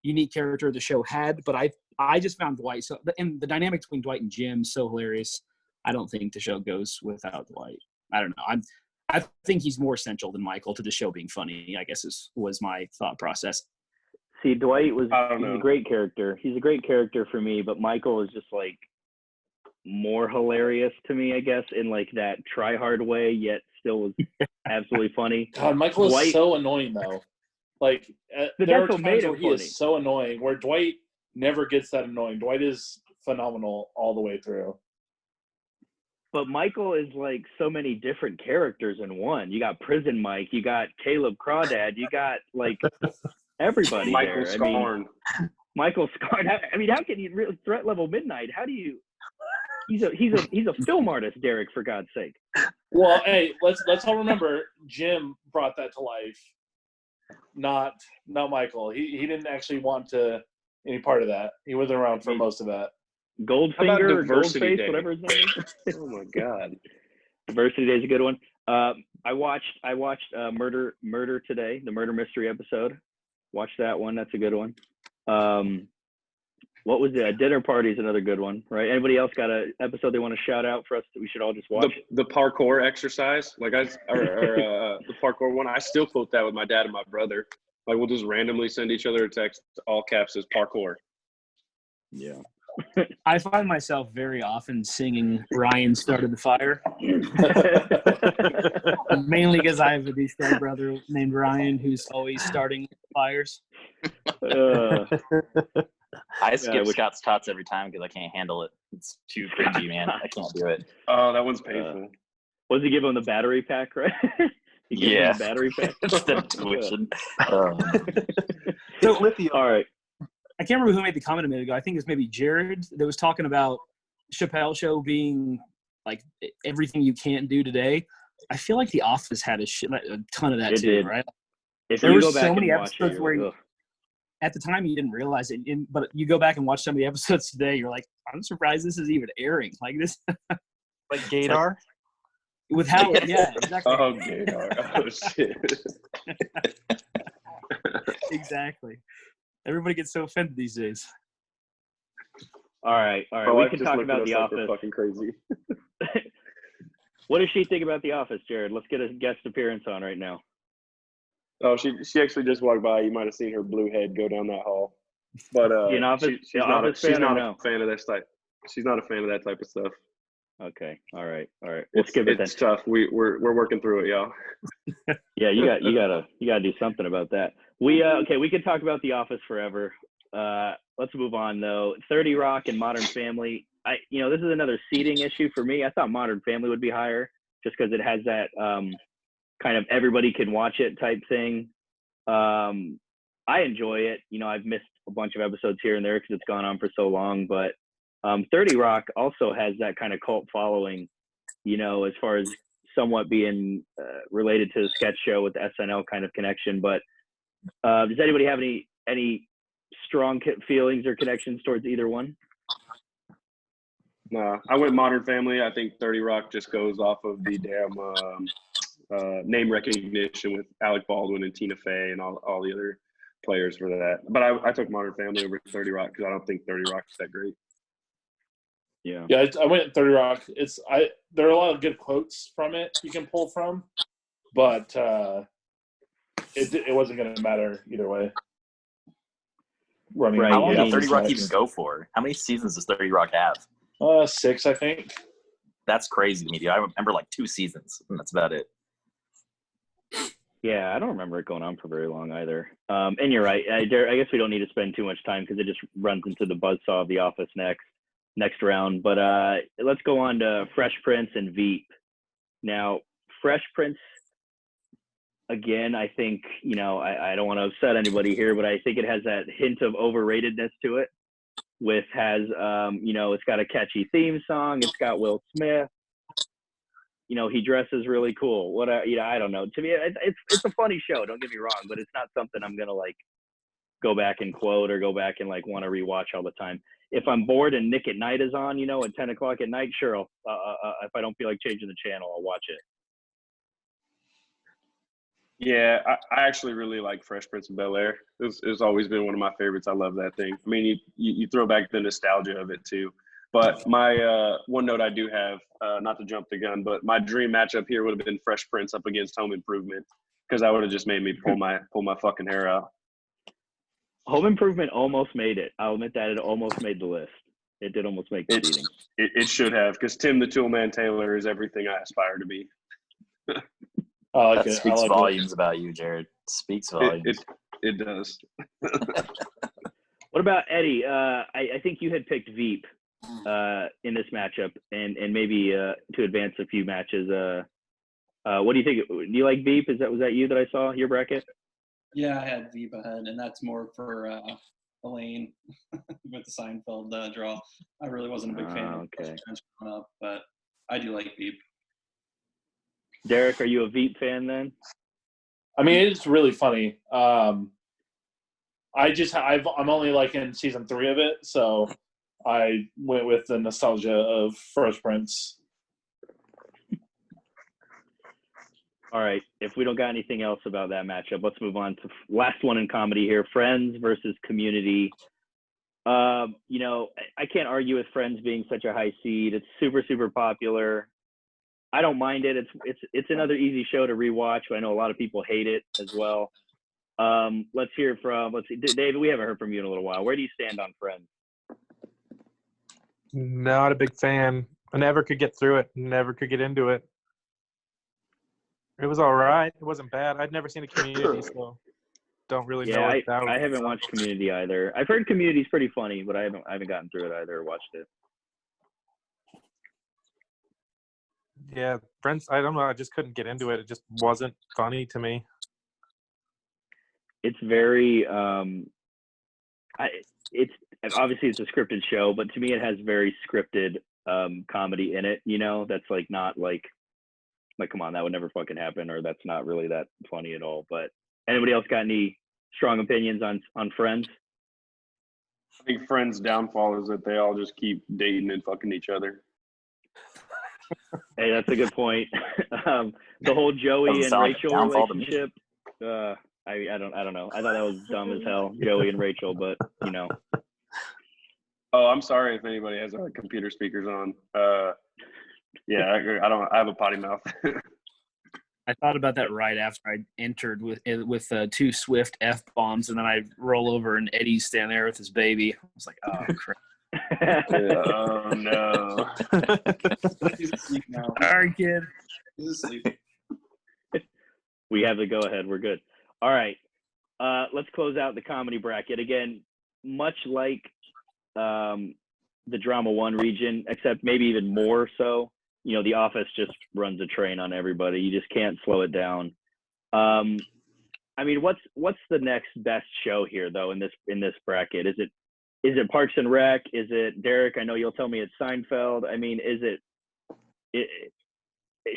unique character the show had, but I just found Dwight and the dynamic between Dwight and Jim so hilarious. I don't think the show goes without Dwight. I don't know. I think he's more essential than Michael to the show being funny, I guess was my thought process. See, Dwight he's a great character. He's a great character for me, but Michael is just like more hilarious to me, I guess, in like that try hard way, yet still was absolutely funny. God, Michael is so annoying though. Like there are times where he is so annoying, where Dwight never gets that annoying. Dwight is phenomenal all the way through. But Michael is like so many different characters in one. You got Prison Mike, you got Caleb Crawdad, you got like everybody Michael there. Scarn. Michael Scarn. I mean, how can you really threat level midnight? How do you? He's a film artist, Derek, for God's sake. Well, hey, let's all remember Jim brought that to life, not Michael. He didn't actually want to any part of that. He wasn't around for most of that. Goldfinger, Diversity Goldface, Day? whatever his name is. Oh my God. Diversity Day is a good one. I watched Murder today, the murder mystery episode. Watched that one. That's a good one. What was it? Dinner Party is another good one, right? Anybody else got an episode they want to shout out for us that we should all just watch? The parkour exercise, like the parkour one. I still quote that with my dad and my brother. Like we'll just randomly send each other a text, all caps as parkour. Yeah. I find myself very often singing Ryan Started the Fire. Mainly because I have a douchebag brother named Ryan who's always starting fires. I skip Scott's Tots every time because I can't handle it. It's too cringy, man. I can't do it. Oh, that one's painful. Was he giving him the battery pack, right? Yeah. The battery pack. The tuition. So, Lithium. All right. I can't remember who made the comment a minute ago. I think it was maybe Jared that was talking about Chappelle Show being like everything you can't do today. I feel like The Office had a ton of that too, right? There were so many episodes where at the time you didn't realize it, but you go back and watch some of the episodes today, you're like, I'm surprised this is even airing. Like this, like Gaydar. With how, yeah, exactly. Oh, Gaydar. Oh shit. Exactly. Everybody gets so offended these days. All right. We can talk about The Office. Fucking crazy. What does she think about The Office, Jared? Let's get a guest appearance on right now. Oh, she actually just walked by. You might have seen her blue head go down that hall. But she's not a fan of that type. She's not a fan of that type of stuff. Okay. All right. We'll skip it then. It's tough. We're working through it, y'all. Yeah, you gotta do something about that. We can talk about The Office forever. Let's move on though. 30 Rock and Modern Family. This is another seating issue for me. I thought Modern Family would be higher just because it has that kind of everybody can watch it type thing. I enjoy it. I've missed a bunch of episodes here and there because it's gone on for so long, but 30 Rock also has that kind of cult following, as far as somewhat being related to the sketch show with the SNL kind of connection. But does anybody have any strong feelings or connections towards either one? No, I went Modern Family. I think 30 Rock just goes off of the damn name recognition with Alec Baldwin and Tina Fey and all the other players for that. But I took Modern Family over 30 Rock because I don't think 30 Rock is that great. Yeah. Yeah, I went 30 Rock. There are a lot of good quotes from it you can pull from, but it wasn't going to matter either way. Right. How long I did mean, 30 Rock even go for? How many seasons does 30 Rock have? 6, I think. That's crazy to me, dude. I remember like 2 seasons, and that's about it. Yeah, I don't remember it going on for very long either. And you're right. I guess we don't need to spend too much time because it just runs into the buzzsaw of The Office next round. But let's go on to Fresh Prince and Veep. Now, Fresh Prince, again, I think, I don't want to upset anybody here, but I think it has that hint of overratedness to it. It's got a catchy theme song. It's got Will Smith. He dresses really cool. I don't know. To me, it's a funny show. Don't get me wrong, but it's not something I'm gonna like go back and quote or go back and like want to rewatch all the time. If I'm bored and Nick at Night is on, at 10 o'clock at night, sure. If I don't feel like changing the channel, I'll watch it. Yeah, I actually really like Fresh Prince of Bel-Air. It's always been one of my favorites. I love that thing. I mean, you throw back the nostalgia of it too. But my one note I do have, not to jump the gun, but my dream matchup here would have been Fresh Prince up against Home Improvement because that would have just made me pull my fucking hair out. Home Improvement almost made it. I'll admit that it almost made the list. It did almost make the seating. It should have because Tim the Toolman Taylor is everything I aspire to be. That speaks volumes about you, Jared. Speaks volumes. It does. What about Eddie? I think you had picked Veep in this matchup, and maybe to advance a few matches. What do you think? Do you like Veep? Was that you that I saw your bracket? Yeah, I had Veep ahead, and that's more for Elaine with the Seinfeld draw. I really wasn't a big fan of Fresh Prince growing up, but I do like Veep. Derek, are you a Veep fan then? I mean, it's really funny. I'm only like in season 3 of it, so I went with the nostalgia of Fresh Prince. All right. If we don't got anything else about that matchup, let's move on to last one in comedy here: Friends versus Community. I can't argue with Friends being such a high seed. It's super, super popular. I don't mind it. It's another easy show to rewatch, but I know a lot of people hate it as well. Let's hear from David. We haven't heard from you in a little while. Where do you stand on Friends? Not a big fan. I never could get through it. Never could get into it. It was all right. It wasn't bad. I'd never seen a Community, so don't really know what that was. I haven't watched Community either. I've heard Community's pretty funny, but I haven't gotten through it either or watched it. Yeah, Friends, I don't know. I just couldn't get into it. It just wasn't funny to me. It's very it's obviously it's a scripted show, but to me it has very scripted comedy in it, that's like not like come on, that would never fucking happen, or that's not really that funny at all. But anybody else got any strong opinions on Friends? I think Friends' downfall is that they all just keep dating and fucking each other. Hey, that's a good point. The whole Joey and Rachel relationship. I don't know. I thought that was dumb as hell, Joey and Rachel, but Oh, I'm sorry if anybody has our computer speakers on. Yeah, I have a potty mouth. I thought about that right after I entered with 2 swift F-bombs, and then I roll over and Eddie's standing there with his baby. I was like, oh, crap. Oh, no. He's asleep now. All right, kid. He's asleep. We have the go-ahead. We're good. All right. Let's close out the comedy bracket. Again, much like the Drama 1 region, except maybe even more so. The Office just runs a train on everybody. You just can't slow it down. I mean, what's the next best show here, though, in this bracket? Is it Parks and Rec? Is it, Derek? I know you'll tell me it's Seinfeld. I mean, is it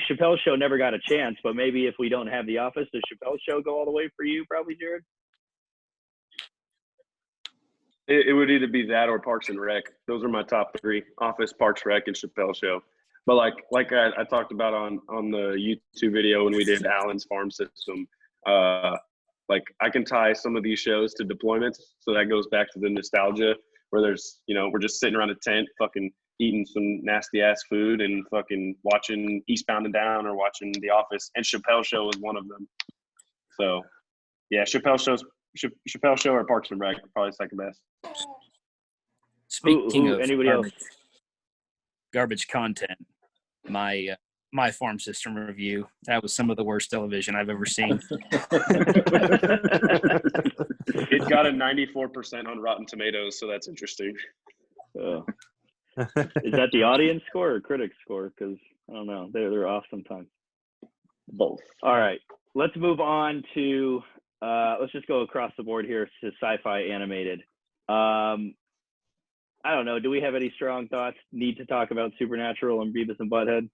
Chappelle's Show never got a chance, but maybe if we don't have The Office, does Chappelle's Show go all the way for you? Probably, Jared. It would either be that or Parks and Rec. Those are my top 3: Office, Parks, Rec, and Chappelle's Show. But like I talked about on the YouTube video when we did Alan's Farm System, like I can tie some of these shows to deployments, so that goes back to the nostalgia where there's, you know, we're just sitting around a tent, fucking eating some nasty ass food and fucking watching Eastbound and Down or watching The Office, and Chappelle Show was one of them. So, yeah, Chappelle Show or Parks and Rec probably second best. Speaking of anybody else? Garbage content, my farm system review, that was some of the worst television I've ever seen. It got a 94% on Rotten Tomatoes, so that's interesting. Is that the audience score or critic score? Because I don't know, they're off sometimes. Both. All right, let's move on to let's just go across the board here to sci-fi animated. I don't know. Do we have any strong thoughts? Need to talk about Supernatural and Beavis and Butthead?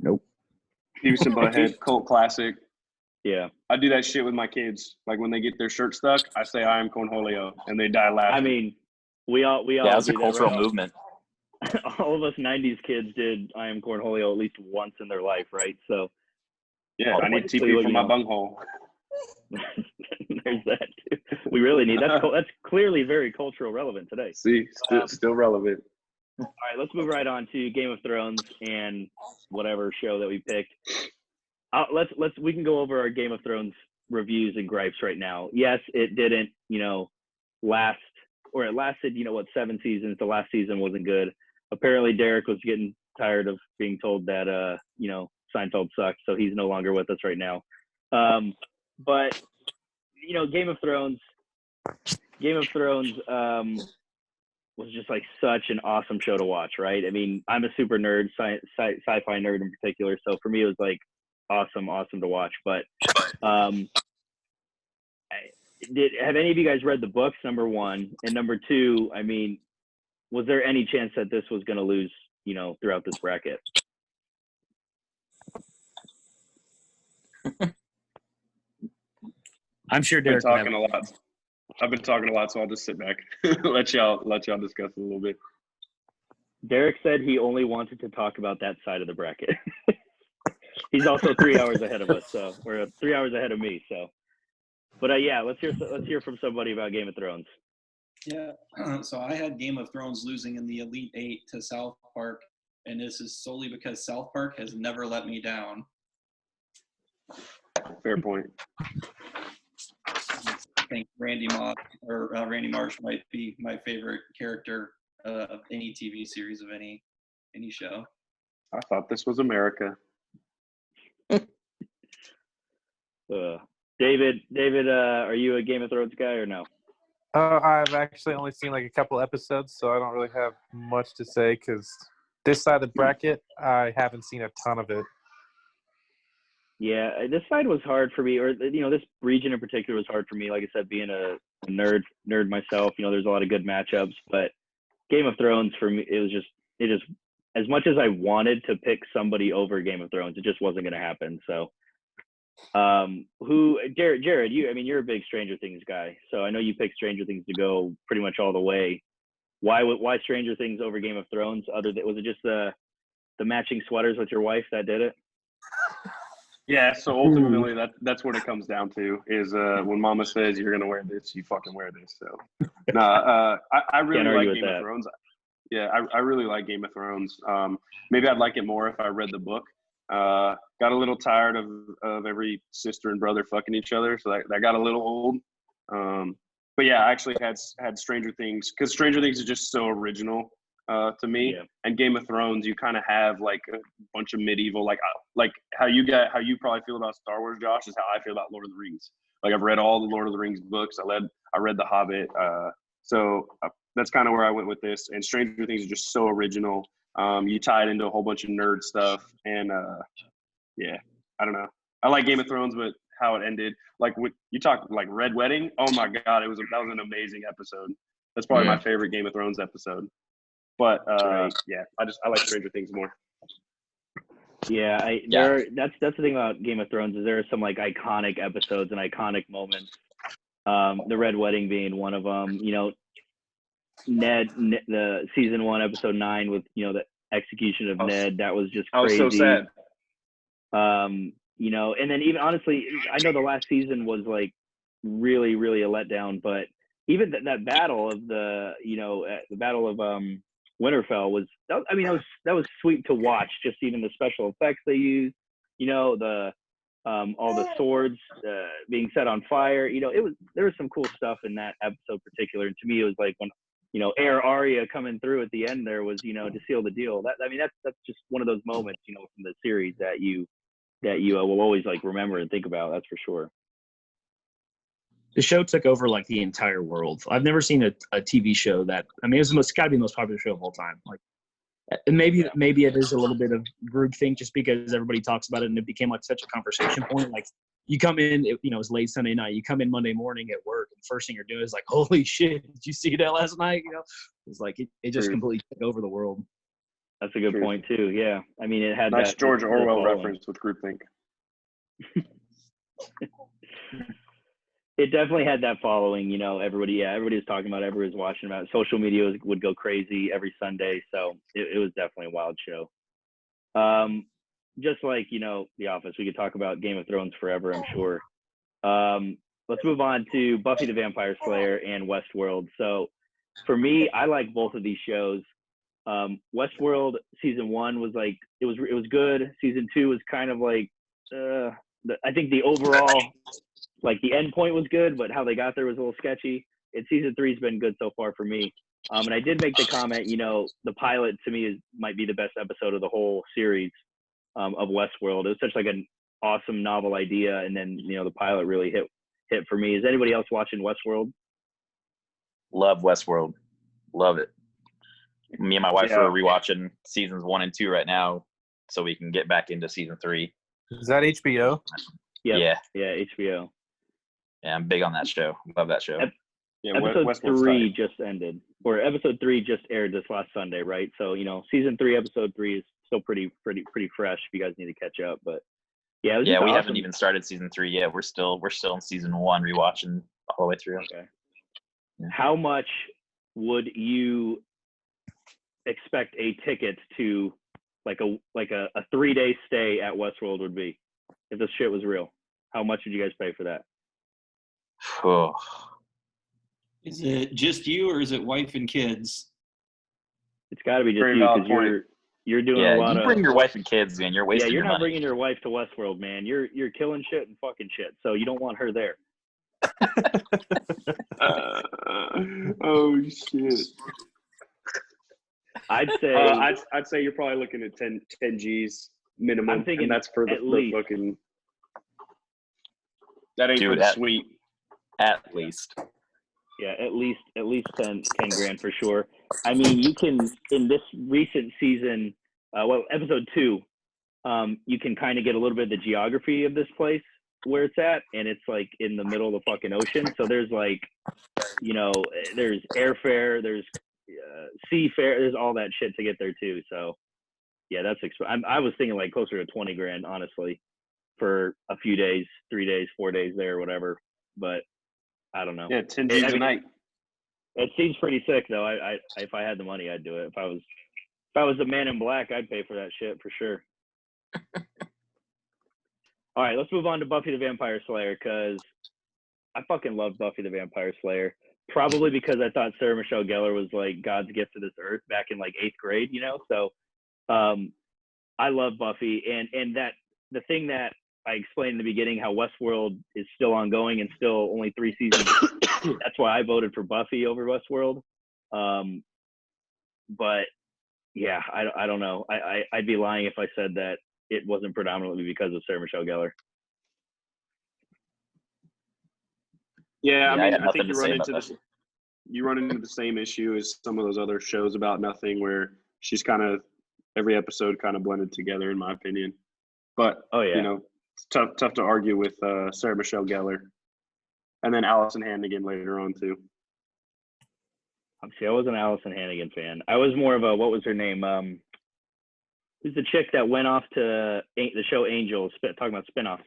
Nope. Beavis and Butthead, cult classic. Yeah. I do that shit with my kids. Like when they get their shirt stuck, I say I am Cornholio, and they die laughing. I mean, we all Yeah, it was a do that, cultural right? movement. All of us 90s kids did I am Cornholio at least once in their life, right? So yeah, I need TP for my bunghole. There's that too. We really need that's clearly very cultural relevant today. See, still relevant. All right, let's move right on to Game of Thrones and whatever show that we picked. We can go over our Game of Thrones reviews and gripes right now. Yes, it didn't, last, or it lasted, 7 seasons. The last season wasn't good. Apparently Derek was getting tired of being told that Seinfeld sucked, so he's no longer with us right now. But Game of Thrones was just like such an awesome show to watch, right? I mean, I'm a super nerd, sci-fi nerd in particular, so for me it was like awesome to watch. But have any of you guys read the books, number one? And number two, I mean, was there any chance that this was going to lose, throughout this bracket? I'm sure I've been Derek. talking a lot. I've been talking a lot, so I'll just sit back. let y'all discuss it a little bit. Derek said he only wanted to talk about that side of the bracket. He's also 3 hours ahead of us, so we're 3 hours ahead of me. So, but yeah, let's hear from somebody about Game of Thrones. Yeah, so I had Game of Thrones losing in the Elite Eight to South Park, and this is solely because South Park has never let me down. Fair point. I think Randy Marsh might be my favorite character of any TV series of any show. I thought this was America. David, are you a Game of Thrones guy or no? I've actually only seen like a couple episodes, so I don't really have much to say because this side of the bracket, I haven't seen a ton of it. Yeah, this side was hard for me, or this region in particular was hard for me. Like I said, being a nerd myself, there's a lot of good matchups, but Game of Thrones for me, it just as much as I wanted to pick somebody over Game of Thrones, it just wasn't going to happen. So, Jared, you're a big Stranger Things guy, so I know you picked Stranger Things to go pretty much all the way. Why Stranger Things over Game of Thrones? Was it just the matching sweaters with your wife that did it? Yeah, so ultimately that's what it comes down to is when Mama says you're gonna wear this, you fucking wear this. So I really like Game of Thrones. Yeah, I really like Game of Thrones. Maybe I'd like it more if I read the book. Got a little tired of every sister and brother fucking each other, so that got a little old. But yeah, I actually had Stranger Things because Stranger Things is just so original to me. Yeah. And Game of Thrones, you kind of have like a bunch of medieval, like how you probably feel about Star Wars, Josh, is how I feel about Lord of the Rings. Like I've read all the Lord of the Rings books. I read The Hobbit. So that's kind of where I went with this. And Stranger Things is just so original. You tie it into a whole bunch of nerd stuff, and yeah, I don't know. I like Game of Thrones, but how it ended, like you talk like Red Wedding. Oh my God, that was an amazing episode. That's probably my favorite Game of Thrones episode. But yeah, I like Stranger Things more. Yeah, that's the thing about Game of Thrones is there are some like iconic episodes and iconic moments. The Red Wedding being one of them. Ned, the season 1, episode 9 with the execution of Ned. That was just crazy. I was so sad. you know, and then even honestly, I know the last season was like really, really a letdown, but even that battle of the battle of Winterfell was, I mean, that was sweet to watch. Just even the special effects they used, you know, the all the swords being set on fire. You know, there was some cool stuff in that episode particular. And to me, it was like when, you know, Arya coming through at the end there was, you know, to seal the deal. That's just one of those moments, you know, from the series that you will always like remember and think about. That's for sure. The show took over like the entire world. I've never seen a TV show that, I mean, it's got to be the most popular show of all time. Like, and maybe it is a little bit of groupthink just because everybody talks about it and it became like such a conversation point. Like, you come in, you know, it's late Sunday night. You come in Monday morning at work, and the first thing you're doing is like, "Holy shit! Did you see that last night?" You know, it's like it just completely took over the world. That's a good point too. Yeah, I mean, it had nice that George Orwell reference with groupthink. It definitely had that following. You know, everybody was talking about it. Everybody was watching about it. Social media would go crazy every Sunday, so it was definitely a wild show. Just like, you know, The Office, we could talk about Game of Thrones forever, I'm sure. Let's move on to Buffy the Vampire Slayer and Westworld. So for me, I like both of these shows. Westworld season 1 was like, it was good. Season 2 was kind of like, I think the overall, like the end point was good, but how they got there was a little sketchy. And season 3's been good so far for me. And I did make the comment, you know, the pilot to me might be the best episode of the whole series. Of Westworld. It was such like an awesome novel idea, and then, you know, the pilot really hit for me. Is anybody else watching Westworld? Love Westworld. Love it. Me and my wife are rewatching seasons 1 and 2 right now, so we can get back into season 3. Is that HBO? Yeah, HBO. Yeah, I'm big on that show. Love that show. Episode 3 just ended, or episode 3 just aired this last Sunday, right? So, you know, season 3, episode 3 is still pretty fresh. If you guys need to catch up, but we awesome. Haven't even started season 3 yet. We're still in season 1, rewatching all the way through. Okay. Yeah. How much would you expect a ticket to like a 3-day stay at Westworld would be if this shit was real? How much would you guys pay for that? Oh. Is it just you, or is it wife and kids? It's got to be just you, because you're doing a lot of. You bring your wife and kids, man. You're wasting your money. You're not bringing your wife to Westworld, man. You're killing shit and fucking shit, so you don't want her there. Oh shit! I'd say I'd say you're probably looking at 10 G's minimum. I'm thinking and that's for the fucking. That ain't for the suite. At least. Yeah, at least 10 grand for sure. I mean, you can, in this recent season, episode 2, you can kind of get a little bit of the geography of this place where it's at, and it's like in the middle of the fucking ocean. So there's like, you know, there's airfare, there's seafare, there's all that shit to get there too. So yeah, that's I was thinking like closer to 20 grand, honestly, for a few days, 3 days, 4 days there, whatever. But I don't know. Yeah, 10 G's a night. It seems pretty sick though. I if I had the money, I'd do it. If I was the Man in Black, I'd pay for that shit for sure. All right, let's move on to Buffy the Vampire Slayer, because I fucking love Buffy the Vampire Slayer. Probably because I thought Sarah Michelle Gellar was like God's gift to this earth back in like 8th grade, you know. So I love Buffy, and that the thing that I explained in the beginning, how Westworld is still ongoing and still only 3 seasons. That's why I voted for Buffy over Westworld. But yeah, I don't know. I'd be lying if I said that it wasn't predominantly because of Sarah Michelle Gellar. Yeah, I mean, I think you run into the same issue as some of those other shows about nothing, where she's kind of every episode kind of blended together, in my opinion. But you know, it's tough to argue with Sarah Michelle Gellar, and then Allison Hannigan later on too. See, I wasn't an Allison Hannigan fan. I was more of a, what was her name? Who's the chick that went off to the show Angel, talking about spinoffs?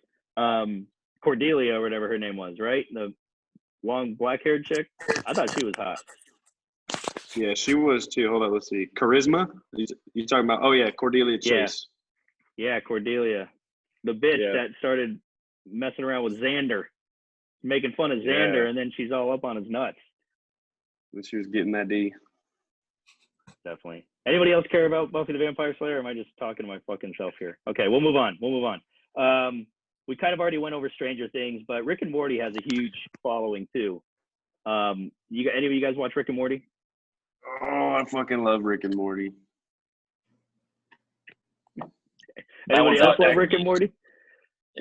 Cordelia or whatever her name was, right? The long black-haired chick. I thought she was hot. Yeah, she was too. Hold on, let's see. Charisma? You talking about? Oh yeah, Cordelia Chase. Yeah, Cordelia. the bitch that started messing around with Xander, making fun of Xander, and then she's all up on his nuts. She was getting that D. Definitely. Anybody else care about Buffy the Vampire Slayer, or am I just talking to my fucking self here? Okay, we'll move on. We kind of already went over Stranger Things, but Rick and Morty has a huge following too. Any of you guys watch Rick and Morty? Oh, I fucking love Rick and Morty. Anybody else love Rick and Morty?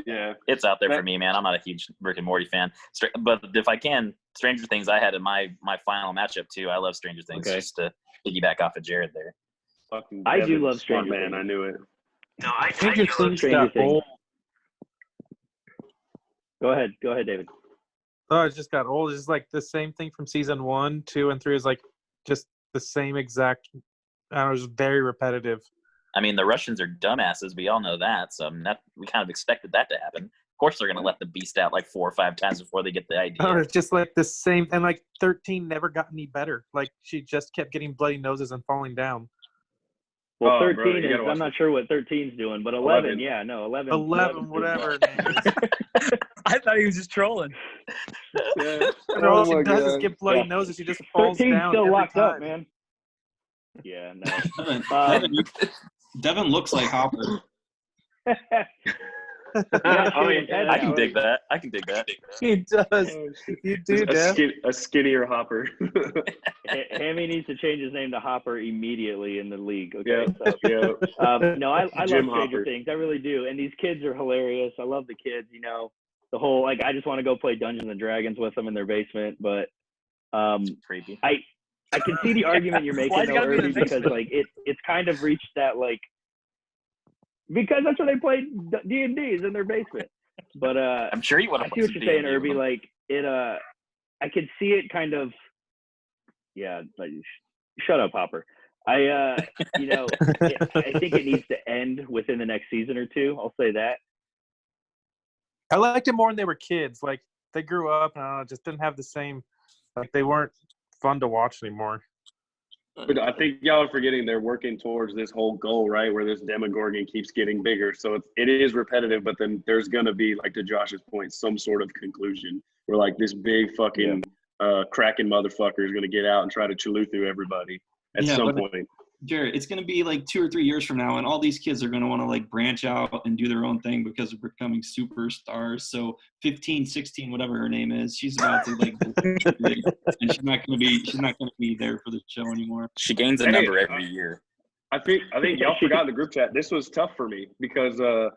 Yeah, it's out there for me, man. I'm not a huge Rick and Morty fan, but if I can, Stranger Things I had in my final matchup too. I love Stranger Things, just to piggyback off of Jared there. Fucking I Devin, do love Stranger man. Things. I knew it. No, Stranger Things got old. Go ahead, David. Oh, it just got old. It's just like the same thing from season 1, 2, and 3 is like just the same exact. I don't know, it was very repetitive. I mean, the Russians are dumbasses. We all know that. So we kind of expected that to happen. Of course, they're going to let the beast out like 4 or 5 times before they get the idea. Oh, it's just like the same. And like 13 never got any better. Like she just kept getting bloody noses and falling down. Well, 13 is, I'm not sure what 13's doing, but 11, 11. 11, whatever her name is. I thought he was just trolling. Yeah. All she does is get bloody noses. She just falls 13's down still every locked time. up, man. Yeah, no. Devin looks like Hopper. I can dig that. He does. You do, Dev. A skinnier Hopper. Hammy needs to change his name to Hopper immediately in the league. Okay. No, I love Stranger Things. I really do. And these kids are hilarious. I love the kids. You know, the whole like I just want to go play Dungeons and Dragons with them in their basement. But creepy. I can see the argument you're making, though, Irby, because like it's kind of reached that like. Because that's where they played D&Ds in their basement. But I'm sure you would have. I see what you're saying, Irby. Like it, I could see it kind of. Yeah, like, shut up, Hopper. I think it needs to end within the next season or two. I'll say that. I liked it more when they were kids. Like they grew up and I don't know, just didn't have the same. Like they weren't fun to watch anymore. But I think y'all are forgetting they're working towards this whole goal, right? Where this Demogorgon keeps getting bigger. So it is repetitive, but then there's going to be, like to Josh's point, some sort of conclusion where like this big fucking cracking motherfucker is going to get out and try to chew through everybody at some point. Jared, it's going to be like 2 or 3 years from now, and all these kids are going to want to like branch out and do their own thing because they're becoming superstars. So 15, 16, whatever her name is, she's about to like, and she's not going to be there for the show anymore. She gains a number every year. I think y'all forgot in the group chat. This was tough for me because the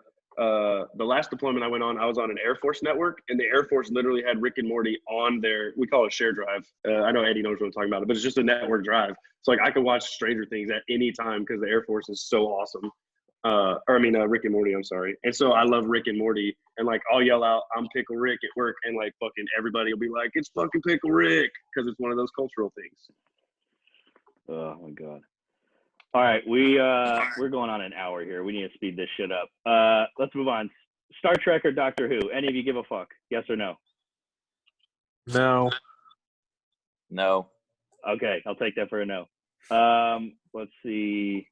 last deployment I went on, I was on an Air Force network, and the Air Force literally had Rick and Morty on their, we call it share drive. I know Eddie knows what I'm talking about, but it's just a network drive. So like I could watch Stranger Things at any time because the Air Force is so awesome. Rick and Morty, I'm sorry. And so I love Rick and Morty, and like I'll yell out, "I'm Pickle Rick" at work, and like fucking everybody will be like, "It's fucking Pickle Rick," because it's one of those cultural things. Oh my God. All right, we're going on an hour here. We need to speed this shit up. Let's move on. Star Trek or Doctor Who? Any of you give a fuck? Yes or no? No. Okay, I'll take that for a no. Let's see.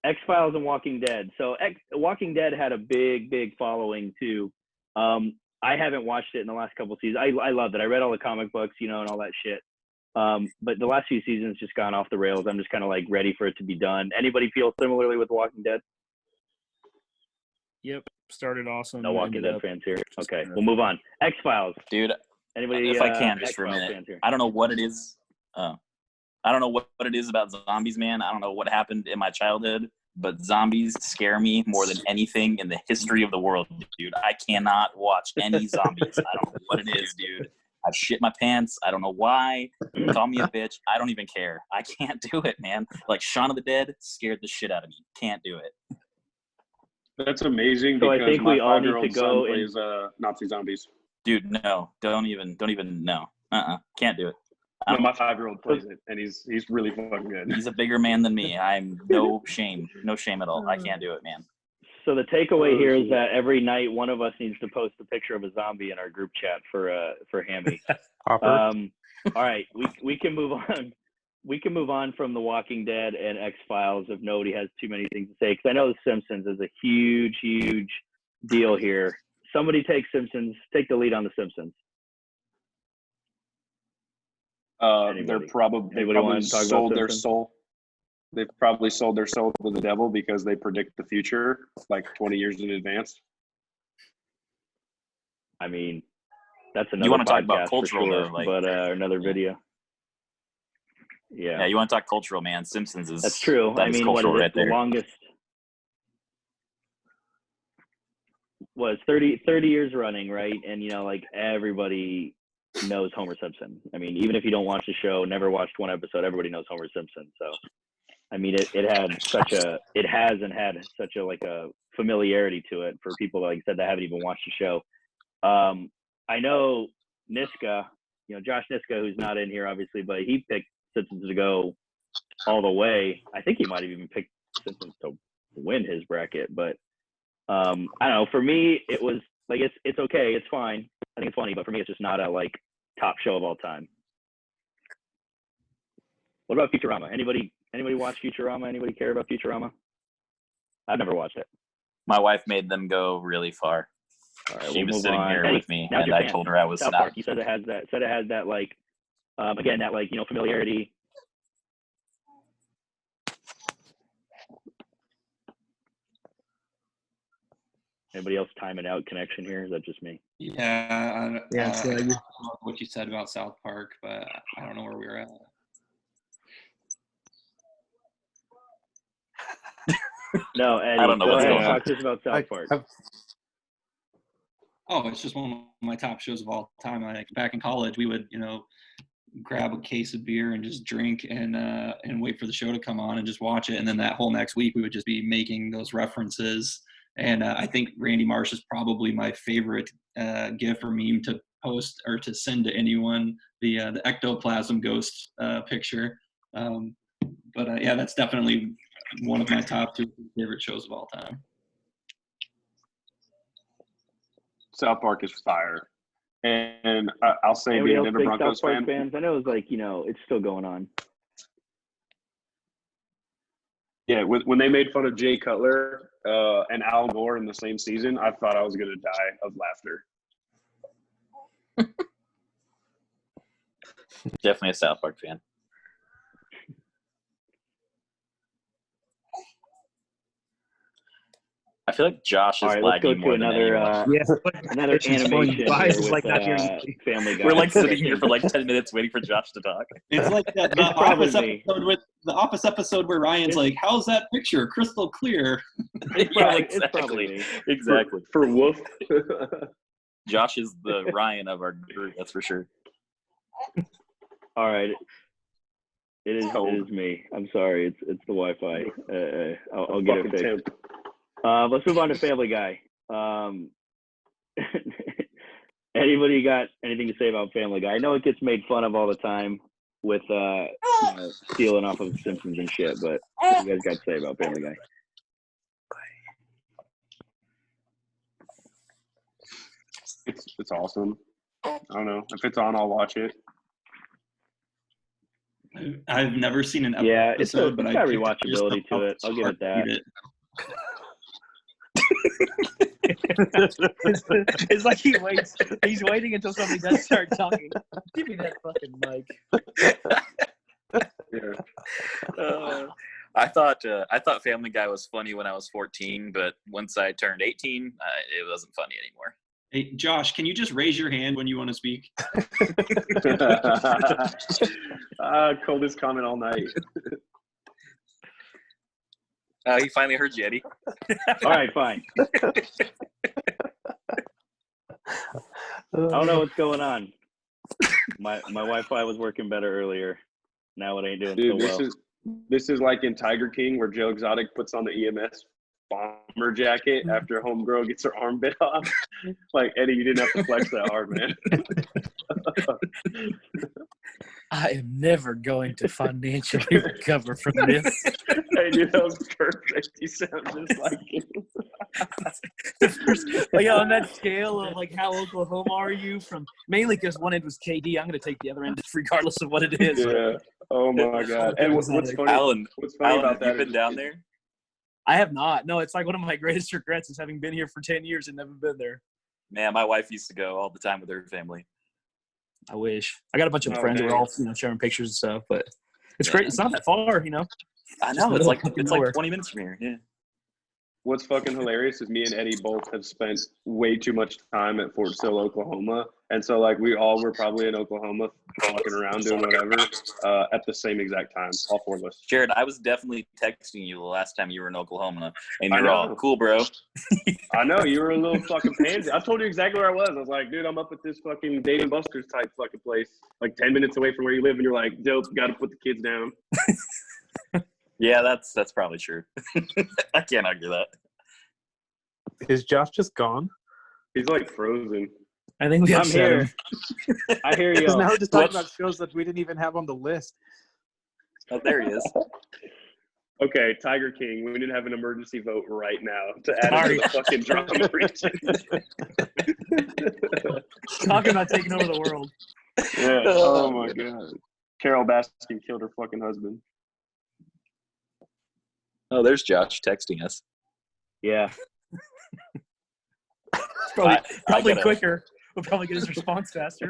X-Files and Walking Dead. So Walking Dead had a big following too. I haven't watched it in the last couple seasons. I loved it. I read all the comic books, and all that shit. But the last few seasons just gone off the rails. I'm just kind of like ready for it to be done. Anybody feel similarly with Walking Dead? Yep, started awesome. No Walking Dead fans here. Okay, we'll move on. X-Files. Dude, anybody? If I can, just for a minute. I don't know what it is. I don't know what it is about zombies, man. I don't know what happened in my childhood, but zombies scare me more than anything in the history of the world, dude. I cannot watch any zombies. I don't know what it is, dude. I've shit my pants. I don't know why. Call me a bitch. I don't even care. I can't do it, man. Like Shaun of the Dead scared the shit out of me. Can't do it. That's amazing. So because I think my we all need to 5-year-old go son plays Nazi zombies. Dude, no. Don't even no. Can't do it. No, my 5-year-old plays it, and he's really fucking good. He's a bigger man than me. I'm no shame at all. I can't do it, man. So the takeaway here is that every night one of us needs to post a picture of a zombie in our group chat for Hammy. All right, we can move on. we can move on from The Walking Dead and X-Files if nobody has too many things to say, because I know The Simpsons is a huge, huge deal here. Somebody take the lead on The Simpsons. They probably sold their soul. They've probably sold their soul to the devil because they predict the future like 20 years in advance. I mean, that's another You want to talk podcast about cultural, for sure, though, like, but another video. Yeah, you want to talk cultural, man. Simpsons is That's true. That I is mean, cultural what is it? right there. The longest was 30 years running, right? And you know, like everybody knows Homer Simpson. I mean, even if you don't watch the show, never watched one episode, everybody knows Homer Simpson. So, I mean, it has such a like a familiarity to it for people, like I said, that haven't even watched the show. I know Niska, you know, Josh Niska, who's not in here obviously, but he picked Simpsons to go all the way. I think he might have even picked Simpsons to win his bracket, but I don't know. For me, it was like it's okay, it's fine. I think it's funny, but for me, it's just not a like top show of all time. What about Futurama? Anybody watch Futurama? Anybody care about Futurama? I've never watched it. My wife made them go really far. All right, She we'll was move sitting on. here with me, Now and I told her I was South not. Park. You said it has that like again, that like, you know, familiarity. Anybody else timing out connection here? Is that just me? Yeah, Yeah, I don't know what you said about South Park, but I don't know where we were at. No, Eddie, I don't know go what's ahead. going on. Talk to us about South Park. Oh, it's just one of my top shows of all time. Like back in college, we would, grab a case of beer and just drink and wait for the show to come on and just watch it. And then that whole next week, we would just be making those references. And I think Randy Marsh is probably my favorite GIF or meme to post or to send to anyone. The ectoplasm ghost picture. But yeah, that's definitely one of my top 2 favorite shows of all time. South Park is fire. And I'll say Anybody being a else Denver big Broncos South Park fan. fans? I know it's like, it's still going on. Yeah, when they made fun of Jay Cutler and Al Gore in the same season, I thought I was going to die of laughter. Definitely a South Park fan. I feel like Josh is All right, let's go lagging more to than another anyone. another animation here It's with like not hearing Family Guy. We're like sitting here for like 10 minutes waiting for Josh to talk. It's like the Office episode where Ryan's like, "How's that picture crystal clear?" Yeah, It's probably me. Exactly. For Wolf. Josh is the Ryan of our group, that's for sure. All right. It is me. I'm sorry. It's the Wi-Fi. I'll get it fixed. Let's move on to Family Guy. Anybody got anything to say about Family Guy? I know it gets made fun of all the time with stealing off of Simpsons and shit, but what you guys got to say about Family Guy? It's awesome. I don't know. If it's on, I'll watch it. I've never seen an episode. Yeah, it's got but rewatchability to it. I'll give it that. It's like he's waiting until somebody does start talking. Give me that fucking mic. Yeah. I thought Family Guy was funny when I was 14, but once I turned 18, it wasn't funny anymore. Hey, Josh, can you just raise your hand when you want to speak? Coldest comment all night. He finally heard you, Eddie. All right, fine. I don't know what's going on. My Wi-Fi was working better earlier. Now it ain't doing Dude, so well. This is like in Tiger King where Joe Exotic puts on the EMS bomber jacket after homegirl gets her arm bit off. Like, Eddie, you didn't have to flex that hard, man. I am never going to financially recover from this. Hey, dude, that was perfect. You sound just like it. The first, like on that scale of like how Oklahoma are you from? Mainly because one end was KD. I'm going to take the other end regardless of what it is. Yeah. Oh my god! And what's funny? Alan, What's funny about have you that? been down there? I have not. No, it's like one of my greatest regrets is having been here for 10 years and never been there. Man, my wife used to go all the time with her family. I wish. I got a bunch of Oh, friends who are dang. all sharing pictures and stuff, but it's Yeah. great. It's not that far, I Just know middle it's of fucking like nowhere. 20 minutes from here. Yeah. What's fucking hilarious is me and Eddie both have spent way too much time at Fort Sill, Oklahoma, and so like we all were probably in Oklahoma, fucking around doing whatever, at the same exact time, all four of us. Jared, I was definitely texting you the last time you were in Oklahoma, and I you're all know. cool, bro. I know you were a little fucking pansy. I told you exactly where I was. I was like, dude, I'm up at this fucking Dave and Buster's type fucking place, like 10 minutes away from where you live, and you're like, dope, got to put the kids down. Yeah, that's probably true. I can't argue that. Is Josh just gone? He's like frozen. I think we I'm upset here. him. I hear Because you. now we're just talking about shows that we didn't even have on the list. Oh, there he is. Okay, Tiger King, we need to have an emergency vote right now to add it Sorry. to the fucking drama region. Talking about taking over the world. Yeah. Oh my god. Carol Baskin killed her fucking husband. Oh, there's Josh texting us. Yeah. It's probably I gotta- quicker. We'll probably get his response faster.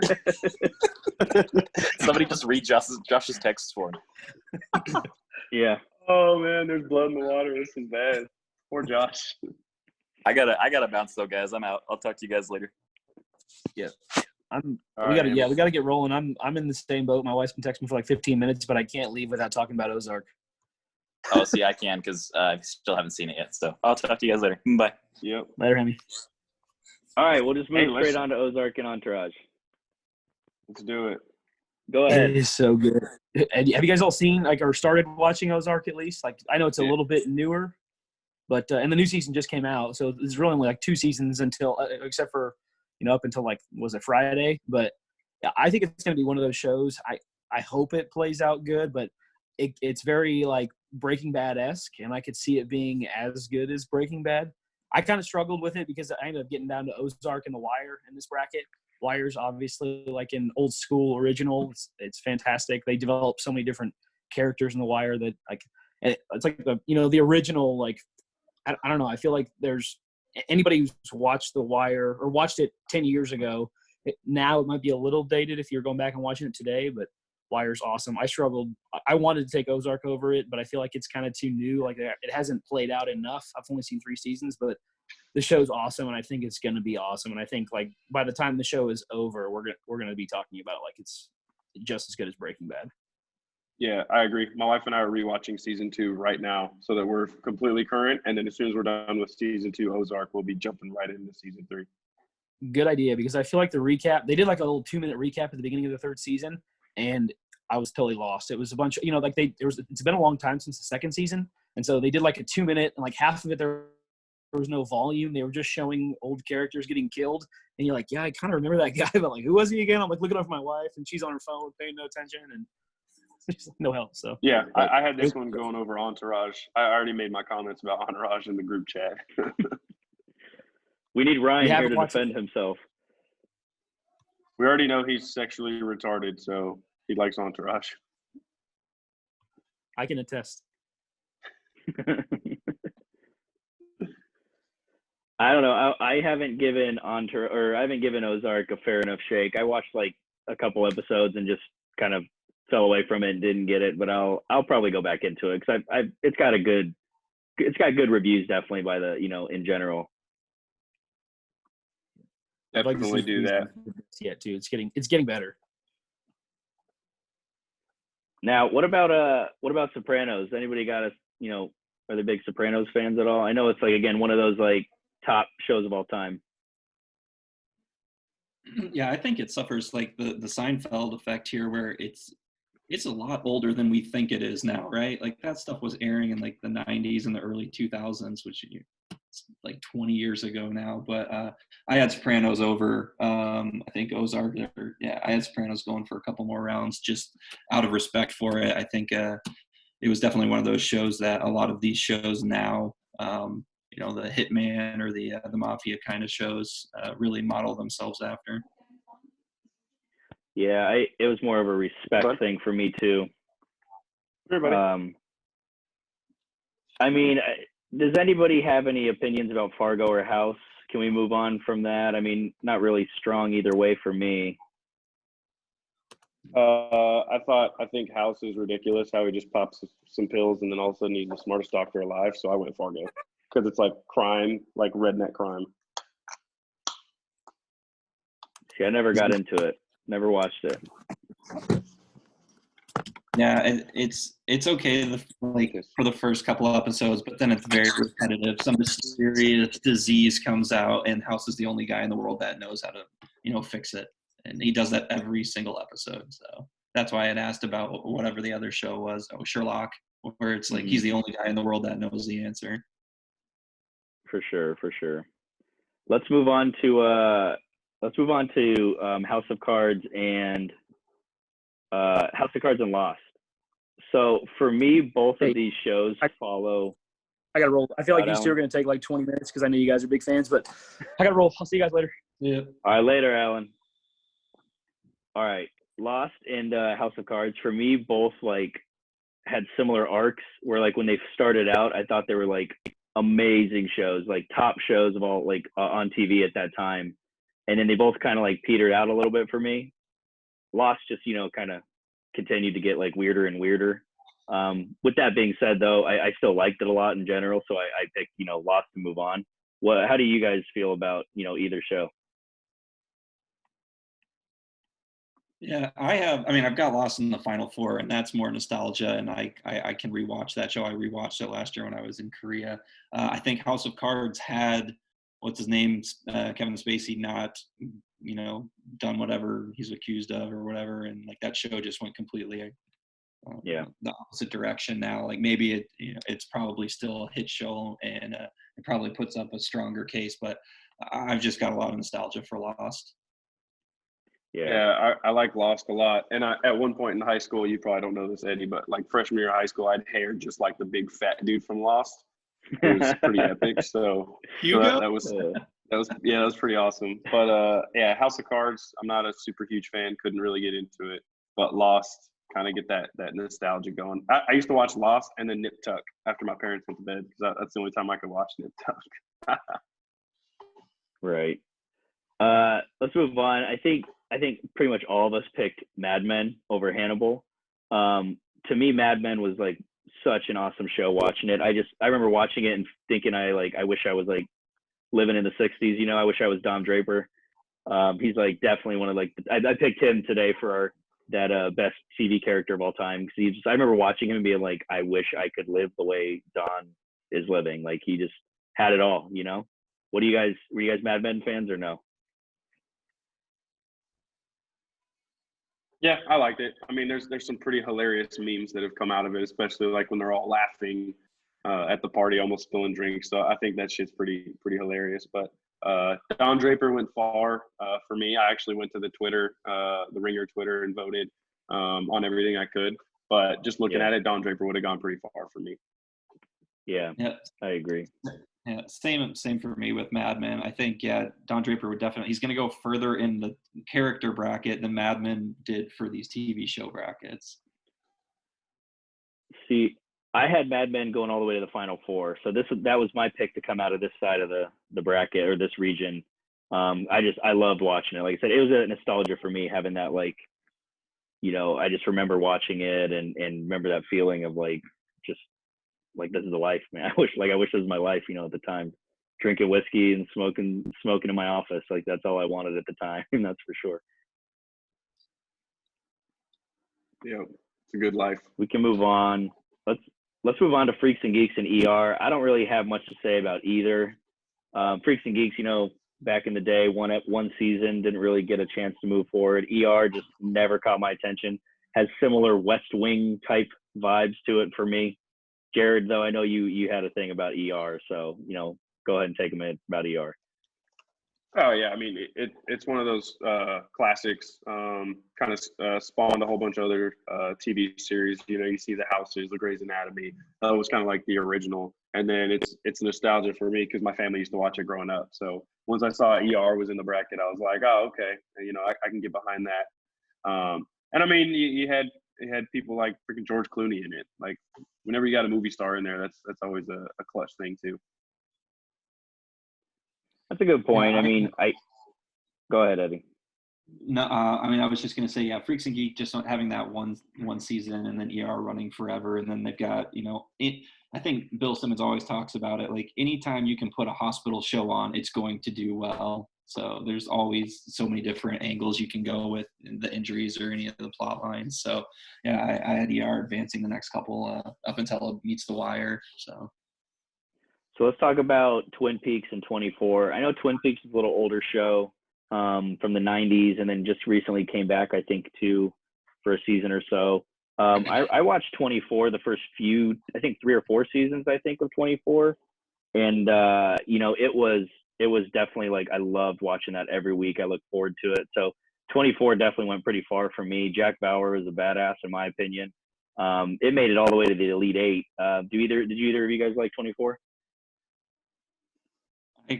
Somebody just read Josh's texts for him. Yeah. Oh man, there's blood in the water. This is bad. Poor Josh. I gotta bounce though, guys. I'm out. I'll talk to you guys later. We All right, gotta get rolling. I'm in the same boat. My wife's been texting me for like 15 minutes, but I can't leave without talking about Ozark. Oh, see, I can because I still haven't seen it yet. So I'll talk to you guys later. Bye. Yep. Later, Hemi. All right, we'll just move Hey, let's- straight on to Ozark and Entourage. Let's do it. Go It ahead. is so good. Have you guys all seen or started watching Ozark at least? Like, I know it's a Yeah. little bit newer, but and the new season just came out, so it's really only like 2 seasons until, except for up until like was it Friday? But yeah, I think it's going to be one of those shows. I hope it plays out good, but it's very like Breaking Bad-esque, and I could see it being as good as Breaking Bad. I kind of struggled with it because I ended up getting down to Ozark and The Wire in this bracket. Wire's obviously like an old school original. It's fantastic. They develop so many different characters in The Wire that it's like the original, like I don't know. I feel like there's anybody who's watched The Wire or watched it 10 years ago. Now it might be a little dated if you're going back and watching it today, but Wire's awesome. I struggled. I wanted to take Ozark over it, but I feel like it's kind of too new. Like it hasn't played out enough. I've only seen 3 seasons, but the show's awesome, and I think it's going to be awesome. And I think like by the time the show is over, we're gonna be talking about it like it's just as good as Breaking Bad. Yeah, I agree. My wife and I are rewatching season 2 right now so that we're completely current. And then as soon as we're done with season 2 Ozark, we'll be jumping right into season 3. Good idea, because I feel like the recap, they did like a little 2-minute recap at the beginning of the 3rd season, and I was totally lost. It was a bunch of, it's been a long time since the 2nd season. And so they did like a 2-minute, and like half of it, there was no volume. They were just showing old characters getting killed. And you're like, yeah, I kind of remember that guy, but like, who was he again? I'm like looking over my wife, and she's on her phone paying no attention, and there's no help. So Yeah, I had this one going over Entourage. I already made my comments about Entourage in the group chat. We need Ryan You here to haven't watched defend himself. We already know he's sexually retarded, so he likes Entourage. I can attest. I don't know. I haven't given Ozark a fair enough shake. I watched like a couple episodes and just kind of fell away from it and didn't get it. But I'll probably go back into it because it's got good reviews definitely by the in general. I'd like to Definitely see do that. Yeah, too. It's getting better. Now, what about Sopranos? Anybody got are they big Sopranos fans at all? I know it's like again one of those like top shows of all time. Yeah, I think it suffers like the Seinfeld effect here, where it's a lot older than we think it is now, right? Like that stuff was airing in like the 90s and the early 2000s, which it's like 20 years ago now. But I had Sopranos over. I think Ozark. I had Sopranos going for a couple more rounds just out of respect for it. I think it was definitely one of those shows that a lot of these shows now, the Hitman or the Mafia kind of shows really model themselves after. Yeah, it was more of a respect thing for me too. Everybody. I mean, does anybody have any opinions about Fargo or House? Can we move on from that? I mean, not really strong either way for me. I think House is ridiculous. How he just pops some pills and then all of a sudden he's the smartest doctor alive. So I went Fargo because it's like crime, like redneck crime. See, I never got into it. Never watched it. Yeah, it's okay for the first couple of episodes, but then it's very repetitive. Some mysterious disease comes out, and House is the only guy in the world that knows how to fix it, and he does that every single episode. So that's why I had asked about whatever the other show was, Sherlock, where it's like he's the only guy in the world that knows the answer. For sure. Let's move on to House of Cards and Lost. So for me, both of these shows follow. I gotta roll. I feel like these two are gonna take like 20 minutes because I know you guys are big fans, but I gotta roll. I'll see you guys later. Yeah. All right, later, Alan. All right, Lost and House of Cards for me both like had similar arcs where like when they started out, I thought they were like amazing shows, like top shows of all like on TV at that time, and then they both kind of like petered out a little bit for me. Lost just kind of continued to get like weirder and weirder. With that being said, though, I still liked it a lot in general, so I picked Lost to move on. How do you guys feel about either show? Yeah, I've got Lost in the Final Four, and that's more nostalgia, and I can rewatch that show. I rewatched it last year when I was in Korea. I think House of Cards had, what's his name, Kevin Spacey, not, done whatever he's accused of or whatever, and like that show just went completely the opposite direction now. Like maybe it's probably still a hit show, and it probably puts up a stronger case, but I've just got a lot of nostalgia for Lost. Yeah, I like Lost a lot. And at one point in high school, you probably don't know this, Eddie, but like freshman year of high school, I had hair just like the big fat dude from Lost. It was pretty epic. So that was pretty awesome. But House of Cards, I'm not a super huge fan. Couldn't really get into it. But Lost, kind of get that nostalgia going. I used to watch Lost and then Nip Tuck after my parents went to bed because that's the only time I could watch Nip Tuck. Right. Let's move on. I think pretty much all of us picked Mad Men over Hannibal. To me, Mad Men was like such an awesome show watching it. I remember watching it and thinking I wish I was like living in the 60s. I wish I was Dom Draper. He's like definitely one of like I picked him today for that best TV character of all time because I remember watching him and being like, I wish I could live the way Don is living. Like he just had it all. Were you guys Mad Men fans or no? Yeah, I liked it. I mean, there's some pretty hilarious memes that have come out of it, especially like when they're all laughing at the party, almost spilling drinks. So I think that shit's pretty hilarious. But Don Draper went far for me. I actually went to the Ringer Twitter, and voted on everything I could. But just looking at it, Don Draper would have gone pretty far for me. Yeah, I agree. Yeah, same for me with Mad Men. I think Don Draper he's going to go further in the character bracket than Mad Men did for these TV show brackets. See, I had Mad Men going all the way to the Final Four, so that was my pick to come out of this side of the bracket or this region. I loved watching it. Like I said, it was a nostalgia for me having that I just remember watching it and remember that feeling of like just. Like this is the life, man. I wish this was my life, at the time, drinking whiskey and smoking in my office. Like that's all I wanted at the time. That's for sure. Yeah, it's a good life. We can move on. Let's move on to Freaks and Geeks and ER. I don't really have much to say about either. Freaks and Geeks, back in the day, one season, didn't really get a chance to move forward. ER just never caught my attention. Has similar West Wing type vibes to it for me. Jared, though, I know you had a thing about ER, so go ahead and take a minute about ER. Oh yeah, I mean it's one of those classics. Kind of spawned a whole bunch of other TV series. You see the Houses, the Grey's Anatomy. It was kind of like the original, and then it's nostalgia for me because my family used to watch it growing up. So once I saw ER was in the bracket, I was like, oh okay, I can get behind that. And I mean you had it had people like freaking George Clooney in it. Like, whenever you got a movie star in there, that's always a clutch thing too. That's a good point. Yeah, I mean, go ahead, Eddie. No, I mean, I was just gonna say, yeah, Freaks and Geek just having that one season, and then ER running forever, and then they've got, I think Bill Simmons always talks about it. Like, anytime you can put a hospital show on, it's going to do well. So there's always so many different angles you can go with the injuries or any of the plot lines. So yeah, I had ER advancing the next couple up until it meets The Wire. So let's talk about Twin Peaks and 24. I know Twin Peaks is a little older show from the 90s, and then just recently came back, I think, too, for a season or so. I watched 24 the first few, I think 3 or 4 seasons, I think, of 24. And, it was definitely like, I loved watching that every week. I look forward to it. So 24 definitely went pretty far for me. Jack Bauer was a badass, in my opinion. It made it all the way to the Elite Eight. Did either of you guys like 24? I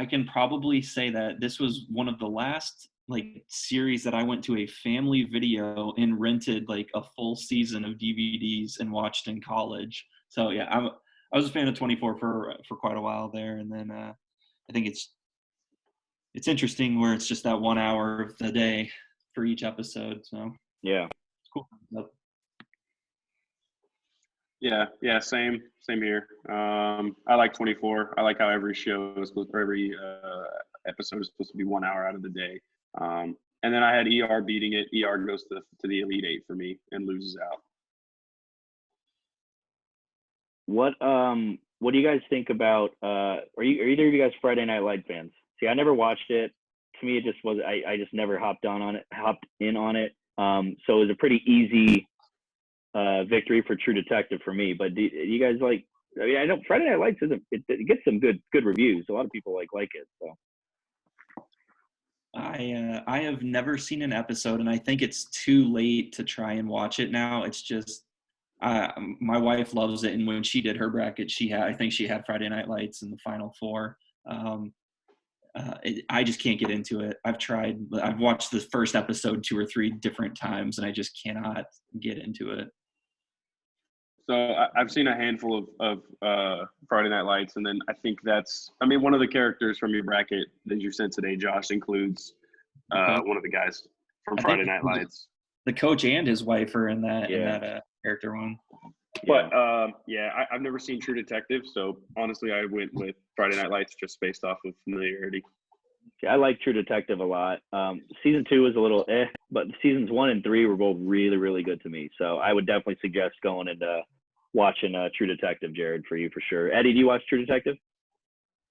can probably say that this was one of the last series that I went to a family video and rented like a full season of DVDs and watched in college. So yeah, I was a fan of 24 for quite a while there, and then I think it's interesting where it's just that 1 hour of the day for each episode. So yeah, it's cool. Yeah, same here. I like 24. I like how every show is supposed, or every episode is supposed to be 1 hour out of the day. And then I had ER beating it. ER goes to the Elite Eight for me and loses out. What do you guys think about? Are either of you guys Friday Night Light fans? See, I never watched it. To me, it just was. I just never hopped in on it. So it was a pretty easy victory for True Detective for me. But do you guys like? I mean, I know Friday Night Lights it gets some good reviews. A lot of people like it. So I have never seen an episode, and I think it's too late to try and watch it now. It's just my wife loves it, and when she did her bracket, I think she had Friday Night Lights in the final 4. I just can't get into it. I've tried. I've watched the first episode 2 or 3 different times, and I just cannot get into it. So I've seen a handful of Friday Night Lights, and then I think one of the characters from your bracket that you sent today, Josh, includes one of the guys from Friday Night Lights. The coach and his wife are in that character one. But I've never seen True Detective, so honestly, I went with Friday Night Lights just based off of familiarity. I like True Detective a lot. Season 2 was a little but seasons 1 and 3 were both really, really good to me. So I would definitely suggest going and watching True Detective, Jared, for you for sure. Eddie, do you watch True Detective?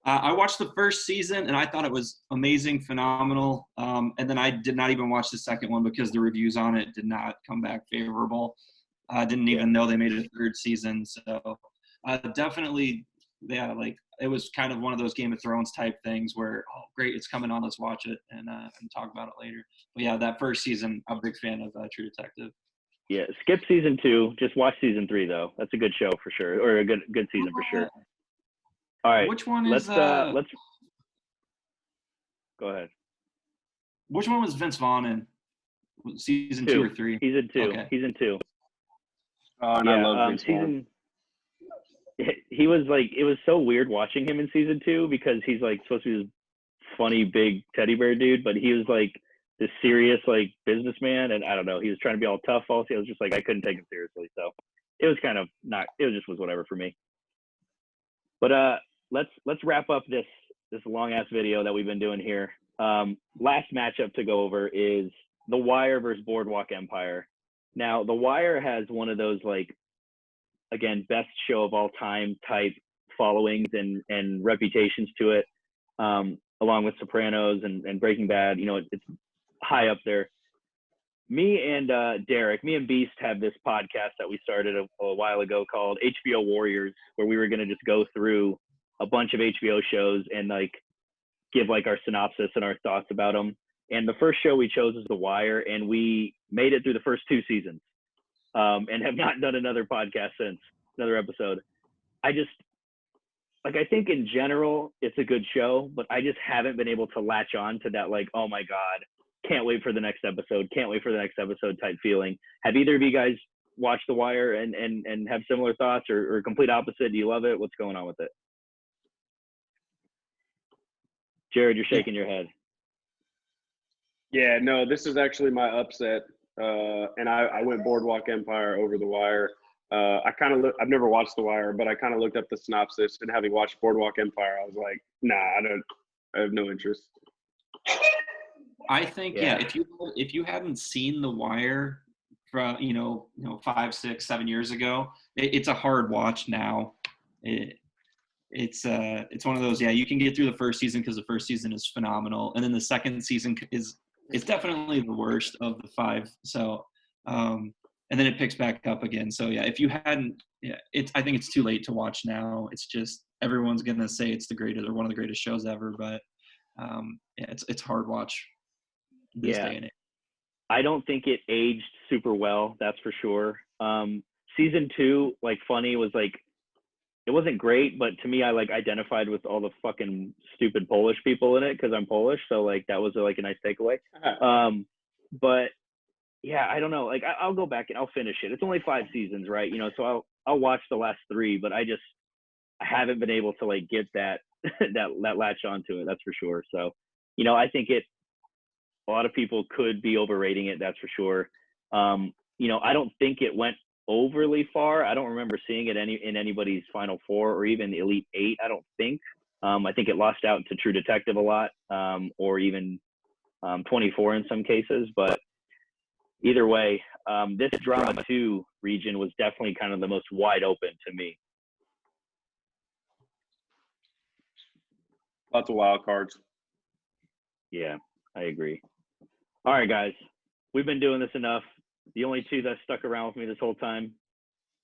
I watched the first season, and I thought it was amazing, phenomenal. And then I did not even watch the second one because the reviews on it did not come back favorable. I didn't even know they made a 3rd season. So definitely, it was kind of one of those Game of Thrones type things where, oh, great, it's coming on, let's watch it and talk about it later. But yeah, that first season, I'm a big fan of True Detective. Yeah, skip season 2. Just watch season 3 though. That's a good show for sure, or a good season for sure. All right. Which one let's is? Let's go ahead. Which one was Vince Vaughn in? Season 2 or 3? Season 2. Okay. Season 2. Oh, and I love Vince Vaughn. He was like, it was so weird watching him in season 2 because he's like supposed to be this funny big teddy bear dude, but he was like this serious like businessman, and I don't know, he was trying to be all tough also. I was just like, I couldn't take him seriously, so it was kind of not, it just was whatever for me. But let's wrap up this long ass video that we've been doing here. Last matchup to go over is The Wire versus Boardwalk Empire. Now, The Wire has one of those, like, again, best show of all time type followings and reputations to it, along with Sopranos and Breaking Bad. You know, it's high up there. Me and Beast have this podcast that we started a while ago called HBO Warriors, where we were going to just go through a bunch of HBO shows and like give like our synopsis and our thoughts about them. And the first show we chose was The Wire, and we made it through the first 2 seasons, and have not done another podcast since, another episode. I think in general, it's a good show, but I just haven't been able to latch on to that, like, oh my God, can't wait for the next episode, can't wait for the next episode type feeling. Have either of you guys watched The Wire and have similar thoughts, or complete opposite? Do you love it? What's going on with it? Jared, you're shaking your head. Yeah, no, this is actually my upset. And I went Boardwalk Empire over The Wire. I've never watched The Wire, but I kind of looked up the synopsis, and having watched Boardwalk Empire, I was like, nah, I have no interest. I think if you hadn't seen The Wire from 5, 6, 7 years ago, it's a hard watch now. It's one of those, you can get through the first season because the first season is phenomenal, and then the second season is definitely the worst of the 5. So and then it picks back up again. So if you hadn't, I think it's too late to watch now. It's just everyone's gonna say it's the greatest or one of the greatest shows ever, but it's hard watch this day and age. I don't think it aged super well, that's for sure. Season 2, like, funny, was like, it wasn't great, but to me, I like identified with all the fucking stupid Polish people in it because I'm Polish, so like that was like a nice takeaway. But yeah, I don't know. Like I'll go back and I'll finish it. It's only 5 seasons, right? So I'll watch the last 3, but I haven't been able to like get that that latch onto it. That's for sure. So I think a lot of people could be overrating it. That's for sure. I don't think it went overly far. I don't remember seeing it in anybody's Final 4 or even the Elite 8. I don't think. I think it lost out to True Detective a lot, or even 24 in some cases. But either way, this Drama 2 region was definitely kind of the most wide open to me. Lots of wild cards. Yeah, I agree. All right, guys, we've been doing this enough. The only 2 that stuck around with me this whole time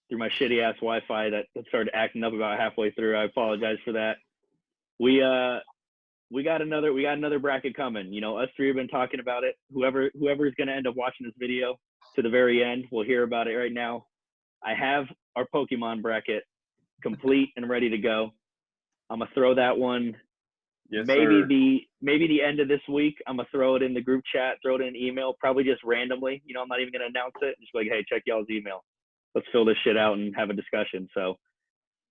through my shitty ass Wi-Fi that started acting up about halfway through. I apologize for that. We got another bracket coming. Us 3 have been talking about it. Whoever is going to end up watching this video to the very end will hear about it right now. I have our Pokemon bracket complete and ready to go. I'm gonna throw that one. Yes, maybe the end of this week. I'm gonna throw it in the group chat, throw it in an email, probably just randomly. I'm not even gonna announce it. Just like, hey, check y'all's email. Let's fill this shit out and have a discussion. So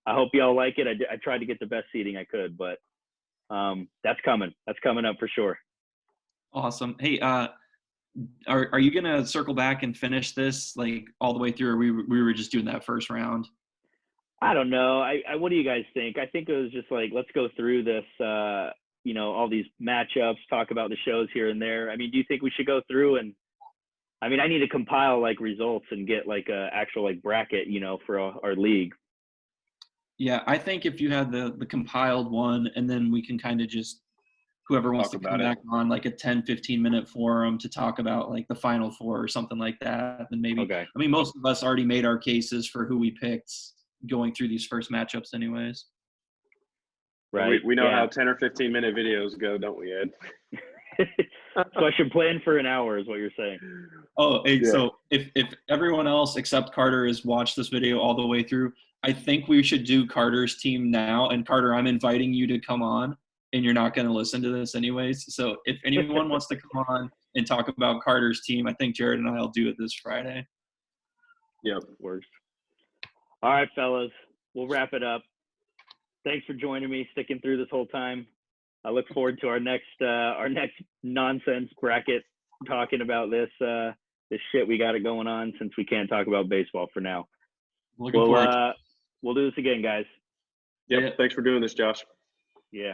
I hope y'all like it. I tried to get the best seating I could, but that's coming. That's coming up for sure. Awesome. Hey, are you gonna circle back and finish this like all the way through, or we were just doing that first round? I don't know. What do you guys think? I think it was just like, let's go through this, all these matchups, talk about the shows here and there. I mean, do you think we should go through and, I need to compile like results and get like a actual like bracket, for our league. Yeah, I think if you had the compiled one, and then we can kind of just, whoever wants to come back on like a 10, 15-minute forum to talk about like the Final 4 or something like that, then maybe. Okay. Most of us already made our cases for who we picked going through these first matchups anyways. Right. We know how 10 or 15-minute videos go, don't we, Ed? So I should plan for an hour is what you're saying. Oh, hey, yeah. So if everyone else except Carter has watched this video all the way through, I think we should do Carter's team now. And Carter, I'm inviting you to come on, and you're not going to listen to this anyways. So if anyone wants to come on and talk about Carter's team, I think Jared and I will do it this Friday. Yep, works. All right, fellas, we'll wrap it up. Thanks for joining me, sticking through this whole time. I look forward to our next nonsense bracket, talking about this shit we got it going on, since we can't talk about baseball for now. We'll do this again, guys. Yep. Thanks for doing this, Josh. Yeah.